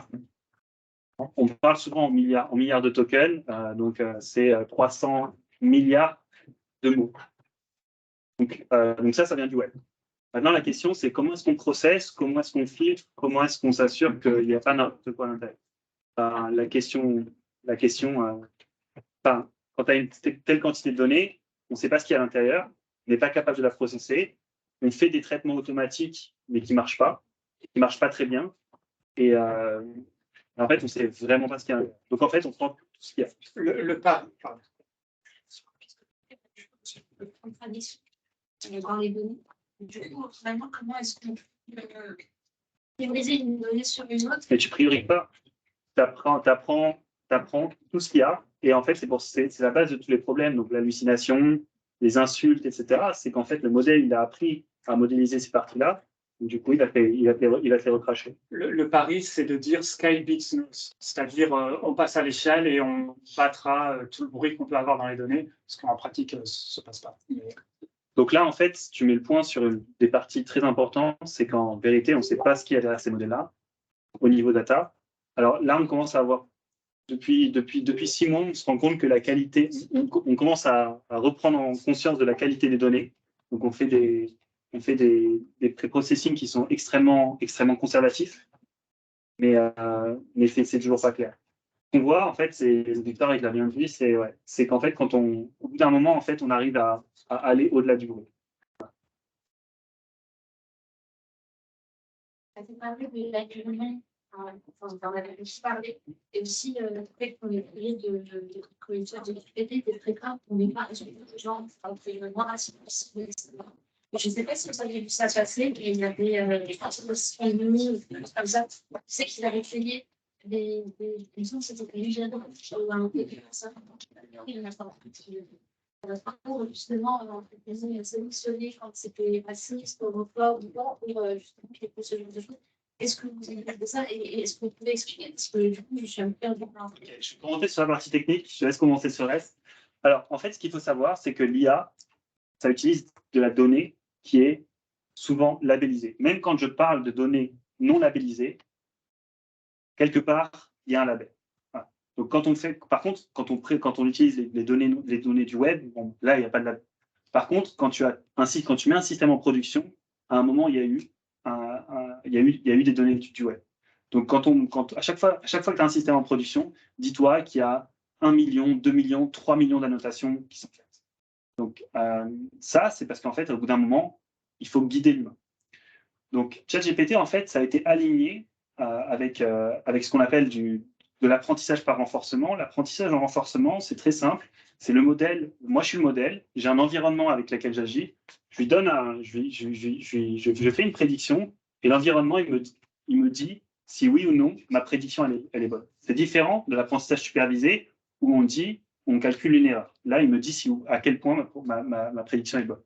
On parle souvent en milliards de tokens, donc c'est 300 milliards de mots. Donc ça vient du web. Maintenant, la question, c'est comment est-ce qu'on processe, comment est-ce qu'on filtre, comment est-ce qu'on s'assure qu'il n'y a pas n'importe quoi à l'intérieur. La question quand tu as une telle quantité de données, on ne sait pas ce qu'il y a à l'intérieur, on n'est pas capable de la processer, on fait des traitements automatiques, mais qui ne marchent pas très bien. Et en fait, on ne sait vraiment pas ce qu'il y a. Donc, en fait, on prend tout ce qu'il y a. Le pari, pardon. Contradiction dans les données. Du coup, finalement, comment est-ce qu'on peut prioriser une donnée sur une autre? Mais tu priorises pas. Tu apprends tout ce qu'il y a. Et en fait, c'est la base de tous les problèmes. Donc, l'hallucination, les insultes, etc. C'est qu'en fait, le modèle, il a appris à modéliser ces parties-là. Du coup, il a fait recracher. Le pari, c'est de dire scale beats noise, c'est-à-dire on passe à l'échelle et on battra tout le bruit qu'on peut avoir dans les données, ce qu'en pratique ne se passe pas. Donc là, en fait, tu mets le point sur des parties très importantes, c'est qu'en vérité, on ne sait pas ce qu'il y a derrière ces modèles-là, au niveau data. Alors là, on commence à avoir, depuis 6 mois, on se rend compte que la qualité, on commence à reprendre en conscience de la qualité des données. Donc on fait des pré-processing qui sont extrêmement conservatifs, mais c'est toujours pas clair. Ce qu'on voit, en fait, c'est, Victor, il l'a bien dit, c'est qu'en fait, au bout d'un moment, en fait, on arrive à aller au-delà du bruit. Ça fait parler de l'être humain, on en avait aussi parlé, et aussi le fait qu'on est obligé que une sorte de GPT était très grave, on n'est pas respecté les gens, on fait le moins raciste possible, etc. Je ne sais pas si vous avez vu ça passer, il y avait des personnes aussi comme ça, je sais qu'ils avaient créé des gens, c'était plus jeune, ou un peu comme ça, pour justement sélectionner quand c'était raciste, homophobe ou pas, pour justement qu'il y ait ce genre de choses. Est-ce que vous avez fait ça et est-ce que vous pouvez expliquer? Parce que du coup, je suis un peu perdue. Okay, je vais commencer sur la partie technique, je te laisse commencer sur le reste. Alors, en fait, ce qu'il faut savoir, c'est que l'IA, ça utilise de la donnée qui est souvent labellisée. Même quand je parle de données non labellisées, quelque part, il y a un label. Voilà. Donc, par contre, quand on utilise les données du web, bon, là, il n'y a pas de label. Par contre, quand tu mets un système en production, à un moment, il y a eu des données du web. Donc, à chaque fois que tu as un système en production, dis-toi qu'il y a 1 million, 2 millions, 3 millions d'annotations qui sont faites. Donc, ça, c'est parce qu'en fait, au bout d'un moment, il faut guider l'humain. Donc, ChatGPT, en fait, ça a été aligné avec ce qu'on appelle de l'apprentissage par renforcement. L'apprentissage en renforcement, c'est très simple. C'est le modèle. Moi, je suis le modèle. J'ai un environnement avec lequel j'agis. Je fais une prédiction et l'environnement, il me dit si oui ou non ma prédiction elle est bonne. C'est différent de l'apprentissage supervisé où on calcule une erreur. Là, il me dit à quel point ma prédiction est bonne.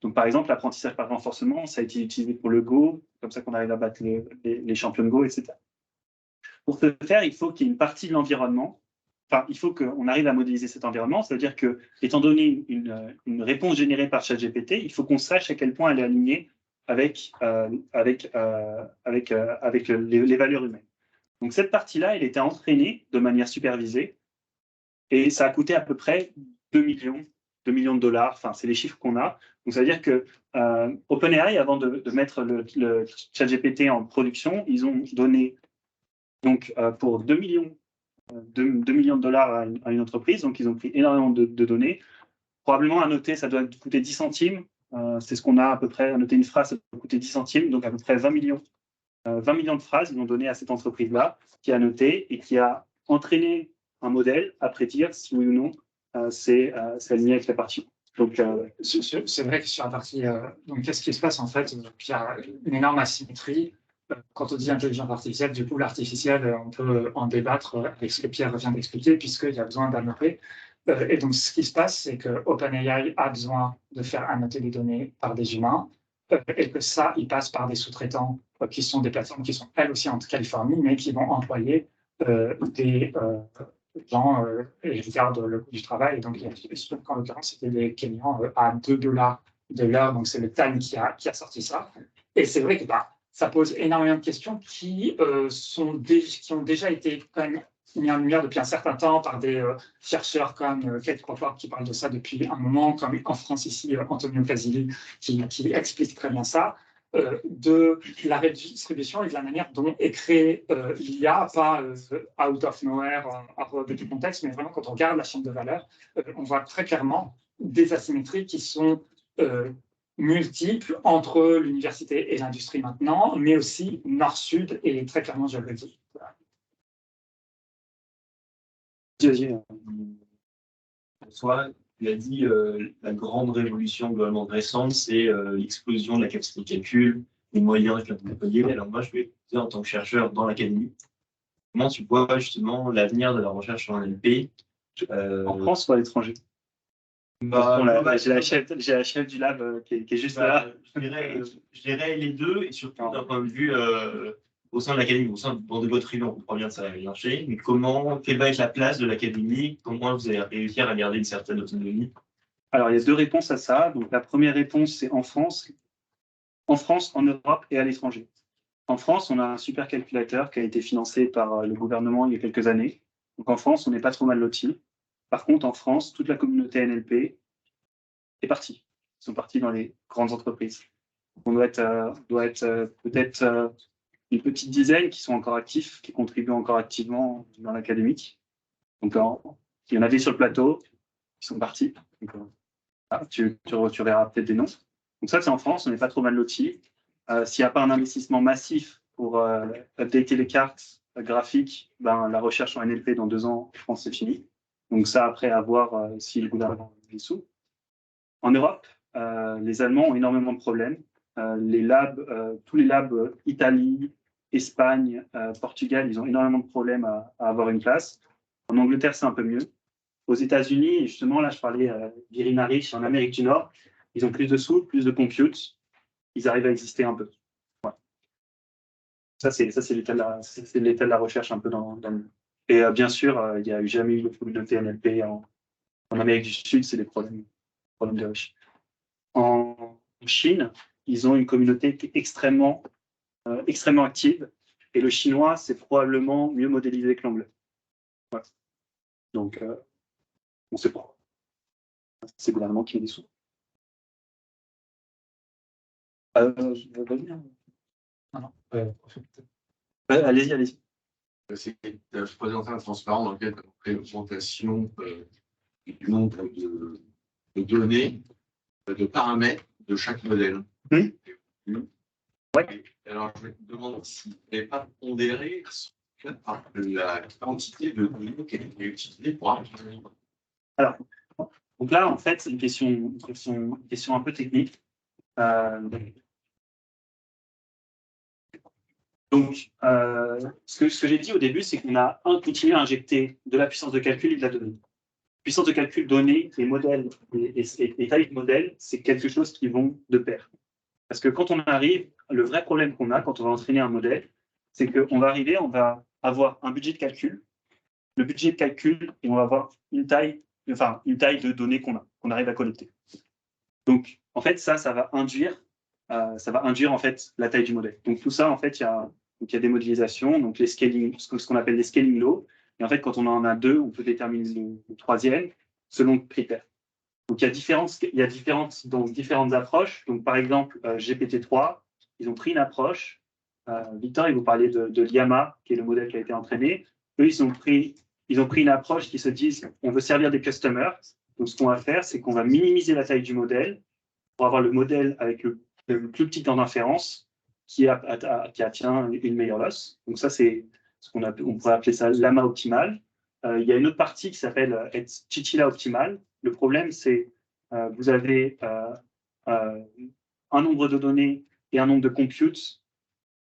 Donc, par exemple, l'apprentissage par renforcement, ça a été utilisé pour le Go, comme ça qu'on arrive à battre les champions de Go, etc. Pour ce faire, il faut qu'il y ait une partie de l'environnement. Enfin, il faut qu'on arrive à modéliser cet environnement, c'est-à-dire que, étant donné une réponse générée par ChatGPT, il faut qu'on sache à quel point elle est alignée avec les valeurs humaines. Donc, cette partie-là, elle était entraînée de manière supervisée et ça a coûté à peu près 2 millions de dollars. Enfin, c'est les chiffres qu'on a. Donc, ça veut dire que OpenAI, avant de mettre le ChatGPT en production, ils ont donné donc, pour 2 millions de dollars à une entreprise. Donc, ils ont pris énormément de données. Probablement, à noter, ça doit coûter 10 centimes. C'est ce qu'on a à peu près. À noter une phrase, ça doit coûter 10 centimes. Donc, à peu près 20 millions de phrases, ils ont donné à cette entreprise-là, qui a noté et qui a entraîné un modèle à prédire si oui ou non c'est aligné avec la partie. Donc, c'est vrai que sur la partie. Donc, qu'est-ce qui se passe en fait? Il y a une énorme asymétrie. Quand on dit intelligence artificielle, du coup, l'artificiel, on peut en débattre avec ce que Pierre vient d'expliquer, puisqu'il y a besoin d'annoter. Et donc, ce qui se passe, c'est que OpenAI a besoin de faire annoter des données par des humains, et que ça, il passe par des sous-traitants qui sont des plateformes qui sont elles aussi en Californie, mais qui vont employer des gens et regardent le coût du travail. Et donc, en l'occurrence, c'était des Kenyans à 2 dollars de l'heure. Donc, c'est le Time qui a sorti ça. Et c'est vrai que ça pose énormément de questions qui ont déjà été quand même mis en lumière depuis un certain temps par des chercheurs comme Kate Crawford qui parlent de ça depuis un moment, comme en France ici Antonio Casilli qui explique très bien ça, de la redistribution et de la manière dont est créée l'IA, pas out of nowhere, hors de tout contexte, mais vraiment quand on regarde la chaîne de valeur, on voit très clairement des asymétries qui sont multiples entre l'université et l'industrie maintenant, mais aussi nord-sud et très clairement géographique. Soit, tu as dit la grande révolution globalement récente, c'est l'explosion de la capacité de calcul, les moyens qui ont été déployés. Alors moi, je vais te dire en tant que chercheur dans l'académie, comment tu vois justement l'avenir de la recherche en NLP En France ou à l'étranger? J'ai la chef du lab qui est juste là. Je dirais les deux, et surtout d'un point de vue au sein de l'académie, au sein de votre réunion, on comprend bien que ça va marcher, mais quelle va être la place de l'académie? Comment vous allez réussir à garder une certaine autonomie? Alors, il y a deux réponses à ça. Donc, la première réponse, c'est en France, en Europe et à l'étranger. En France, on a un supercalculateur qui a été financé par le gouvernement il y a quelques années. Donc, en France, on n'est pas trop mal lotis. Par contre, en France, toute la communauté NLP est partie. Ils sont partis dans les grandes entreprises. On doit être peut-être une petite dizaine qui sont encore actifs, qui contribuent encore activement dans l'académique. Donc, il y en avait sur le plateau, ils sont partis. Donc, tu verras peut-être des noms. Donc ça, c'est en France, on n'est pas trop mal lotis. S'il n'y a pas un investissement massif pour updater les cartes graphiques, la recherche en NLP dans 2 ans, je pense que c'est fini. Donc ça, après, à voir si le gouvernement a des sous. En Europe, les Allemands ont énormément de problèmes. Tous les labs Italie, Espagne, Portugal, ils ont énormément de problèmes à avoir une place. En Angleterre, c'est un peu mieux. Aux États-Unis, justement, là, je parlais d'Irina Rich en Amérique du Nord, ils ont plus de sous, plus de compute, ils arrivent à exister un peu. Ouais. Ça, c'est l'état de la recherche un peu dans le monde. Et bien sûr, il n'y a jamais eu de communauté NLP en Amérique du Sud, c'est des problèmes de riches. En Chine, ils ont une communauté qui est extrêmement active, et le chinois, c'est probablement mieux modélisé que l'anglais. Ouais. Donc, on sait pas. C'est le gouvernement qui met des sous. Je vais revenir. Allez-y. C'est je présentais un transparent dans lequel tu as l'augmentation du nombre de données, de paramètres de chaque modèle. Oui. Ouais. Alors, je vais te demander si vous n'avez pas pondéré par la quantité de données qui est utilisée pour apprendre. Alors, donc là, en fait, c'est une question un peu technique. Donc, ce que j'ai dit au début, c'est qu'on a continué à injecter de la puissance de calcul et de la donnée. Puissance de calcul, données et modèles et taille de modèle, c'est quelque chose qui vont de pair. Parce que quand on arrive, le vrai problème qu'on a quand on va entraîner un modèle, c'est qu'on va arriver, on va avoir un budget de calcul, le budget de calcul, et on va avoir une taille de données qu'on arrive à collecter. Donc, en fait, ça va induire en fait la taille du modèle. Donc, tout ça, en fait, il y a des modélisations, donc les scaling, ce qu'on appelle les scaling laws. Et en fait, quand on en a 2, on peut déterminer le troisième selon le critère. Donc, il y a différentes approches. Donc, par exemple, GPT-3, ils ont pris une approche. Victor, il vous parlait de l'IAMA, qui est le modèle qui a été entraîné. Eux, ils ont pris une approche qui se disent, on veut servir des customers. Donc, ce qu'on va faire, c'est qu'on va minimiser la taille du modèle pour avoir le modèle avec le plus petit temps d'inférence qui atteint une meilleure loss. Donc, ça, c'est on pourrait appeler ça lama optimal. Il y a une autre partie qui s'appelle Chichila optimal. Le problème, c'est vous avez un nombre de données et un nombre de computes.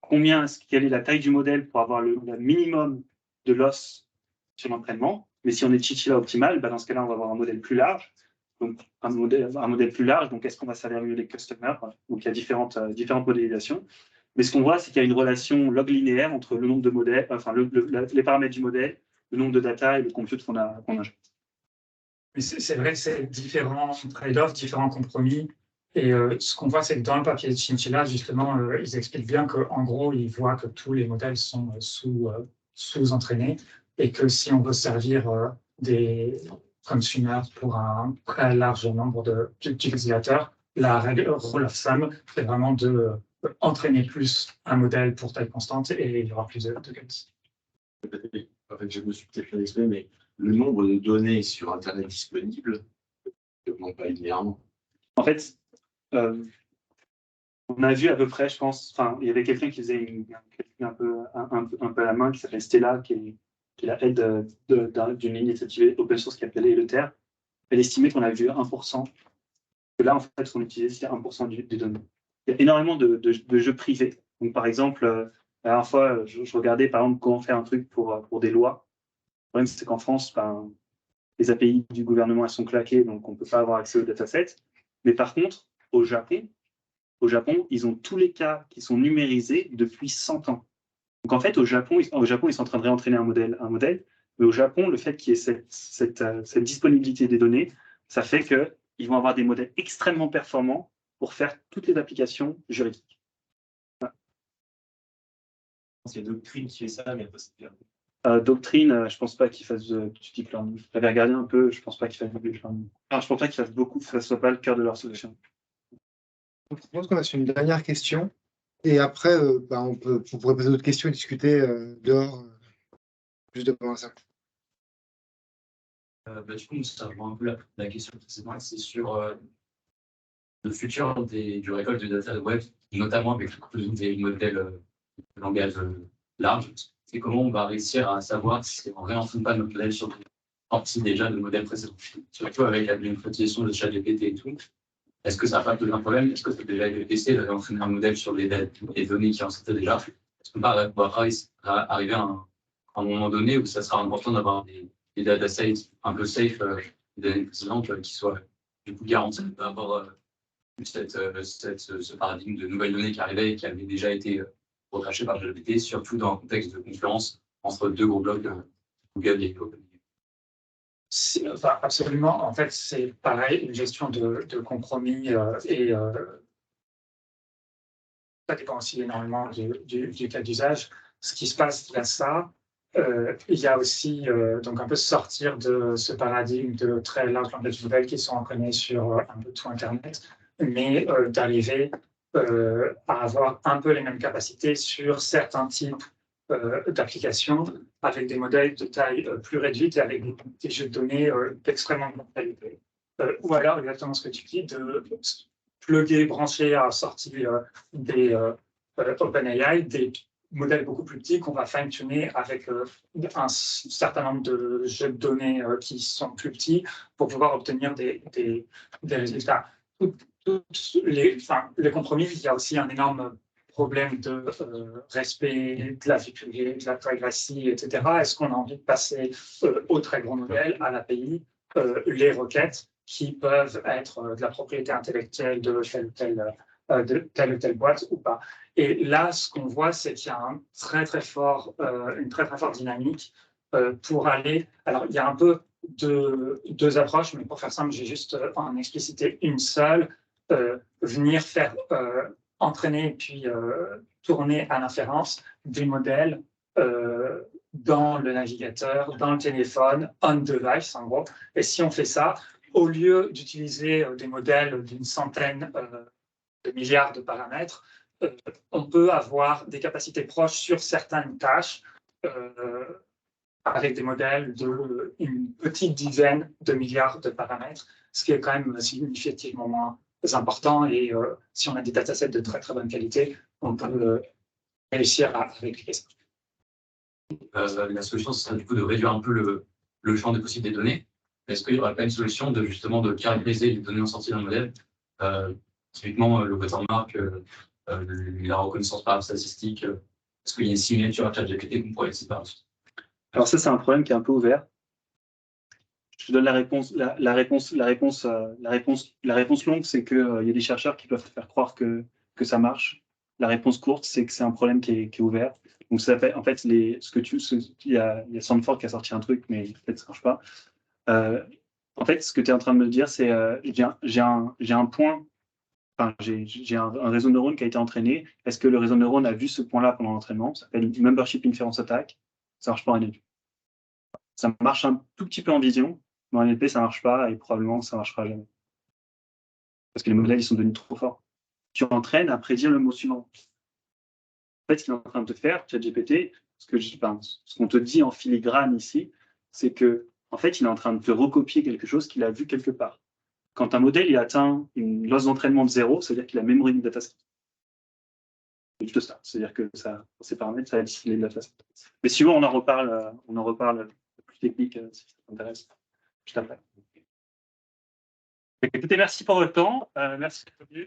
Quelle est la taille du modèle pour avoir le minimum de loss sur l'entraînement? Mais si on est Chichila optimal, dans ce cas-là, on va avoir un modèle plus large. Donc, un modèle plus large. Donc, est-ce qu'on va servir mieux les customers? Donc, il y a différentes modélisations. Mais ce qu'on voit, c'est qu'il y a une relation log linéaire entre le nombre de modèles, les paramètres du modèle, le nombre de data et le compute qu'on injecte. Mais c'est vrai que c'est différents trade-offs, différents compromis. Et ce qu'on voit, c'est que dans le papier de Chinchilla, justement, ils expliquent bien qu'en gros, ils voient que tous les modèles sont sous-entraînés et que si on veut servir des consumers pour un très large nombre d'utilisateurs, la règle rule of thumb, c'est vraiment de entraîner plus un modèle pour taille constante et il y aura plus de gains. En fait, je me suis peut-être fait exprès, mais le nombre de données sur Internet disponibles ne augmente pas linéairement. En fait, On a vu à peu près, je pense, enfin, il y avait quelqu'un qui faisait un peu à la main, qui s'appelle Stella, qui est la aide d'une initiative open source qui s'appelle Eleuther. Elle estimait qu'on avait vu 1%. Que là, en fait, ce qu'on utilisait, c'était 1% des données. Il y a énormément de jeux privés. Donc, par exemple, la dernière fois, je regardais, par exemple, comment faire un truc pour des lois. Le problème, c'est qu'en France, ben, les API du gouvernement, elles sont claquées, donc on ne peut pas avoir accès aux datasets. Mais par contre, au Japon, ils ont tous les cas qui sont numérisés depuis 100 ans. Donc en fait, au Japon, ils sont en train de réentraîner un modèle. Mais au Japon, le fait qu'il y ait cette disponibilité des données, ça fait qu'ils vont avoir des modèles extrêmement performants pour faire toutes les applications juridiques. Voilà. Il y a Doctrine qui fait ça, mais pas cette Doctrine, je ne pense pas qu'il fasse du deep learning. J'avais regardé un peu, je ne pense pas qu'il fasse du deep learning. Enfin, je ne pense pas qu'il fasse beaucoup, que ce ne soit pas le cœur de leur solution. Je pense qu'on a sur une dernière question. Et après, on pourrait poser d'autres questions et discuter dehors, juste devant la salle. Du coup, ça rejoint un peu la question précédente, c'est sur le futur du récolte de data web, notamment avec l'inclusion des modèles de langage large. C'est comment on va réussir à savoir si on ne réentraîne pas notre modèle sur des parties déjà de modèles précédents. Surtout avec la utilisation de ChatGPT et tout. Est-ce que ça n'a pas posé un problème? Est-ce que ça a déjà été testé de réentraîner un modèle sur les données qui en sortaient déjà? Est-ce qu'on va arriver à un moment donné où ça sera important d'avoir des datasets un peu safe des années précédentes qui soient du coup garantis d'avoir ce paradigme de nouvelles données qui arrivaient et qui avaient déjà été recrachées par GPT, surtout dans un contexte de concurrence entre deux gros blocs, Google et OpenAI. Enfin, absolument. En fait, c'est pareil, une gestion de compromis et ça dépend aussi énormément du cas d'usage. Ce qui se passe, il y a ça. Il y a aussi donc un peu sortir de ce paradigme de très large langage modèle qui sont entraînés sur un peu tout Internet, mais d'arriver à avoir un peu les mêmes capacités sur certains types d'applications avec des modèles de taille plus réduite et avec des jeux de données d'extrêmement grande qualité. Ou alors, exactement ce que tu dis, de plugger, brancher à sortie des OpenAI, des modèles beaucoup plus petits qu'on va fine-tuner avec un certain nombre de jeux de données qui sont plus petits pour pouvoir obtenir des résultats. Les compromis, il y a aussi un énorme problème de respect de la vie privée, de la privacy, etc. Est-ce qu'on a envie de passer au très gros modèle, à l'API, les requêtes qui peuvent être de la propriété intellectuelle de telle ou telle boîte ou pas? Et là, ce qu'on voit, c'est qu'il y a une très très forte dynamique pour aller. Alors, il y a un peu deux approches, mais pour faire simple, j'ai juste en explicité une seule. Venir faire entraîner et puis tourner à l'inférence des modèles dans le navigateur, dans le téléphone, on-device en gros. Et si on fait ça, au lieu d'utiliser des modèles d'une centaine de milliards de paramètres, on peut avoir des capacités proches sur certaines tâches avec des modèles d'une petite dizaine de milliards de paramètres, ce qui est quand même significativement moins important. Et si on a des datasets de très très bonne qualité, on peut réussir à répliquer ça. La solution, ce serait du coup de réduire un peu le champ des possibles des données. Est-ce qu'il n'y aurait pas une solution de justement de caractériser les données en sortie d'un modèle, typiquement le watermark, la reconnaissance par statistique, est-ce qu'il y a une signature à ChatGPT qu'on pourrait laisser par dessus? Alors ça, c'est un problème qui est un peu ouvert. Je donne la réponse. La réponse longue, c'est qu'il y a des chercheurs qui peuvent faire croire que ça marche. La réponse courte, c'est que c'est un problème qui est ouvert. Donc ça s'appelle, en fait, il y a Stanford qui a sorti un truc, mais peut-être ça ne marche pas. En fait, ce que tu es en train de me dire, c'est j'ai un point, enfin, j'ai un réseau de neurones qui a été entraîné. Est-ce que le réseau de neurones a vu ce point-là pendant l'entraînement? Ça s'appelle Membership Inference Attack. Ça ne marche pas en NLP. Ça marche un tout petit peu en vision, mais en NLP, ça ne marche pas et probablement ça ne marchera jamais. Parce que les modèles, ils sont devenus trop forts. Tu entraînes à prédire le mot suivant. En fait, ce qu'il est en train de te faire, ChatGPT, ce qu'on te dit en filigrane ici, c'est que en fait, il est en train de te recopier quelque chose qu'il a vu quelque part. Quand un modèle il atteint une loss d'entraînement de 0, c'est-à-dire qu'il a mémorisé une dataset. juste ça. C'est-à-dire que ça, ces paramètres, ça va distiller de la façon. Mais si vous, on en reparle plus technique si ça t'intéresse. Juste après. Écoutez, merci pour votre temps. Merci d'être venu.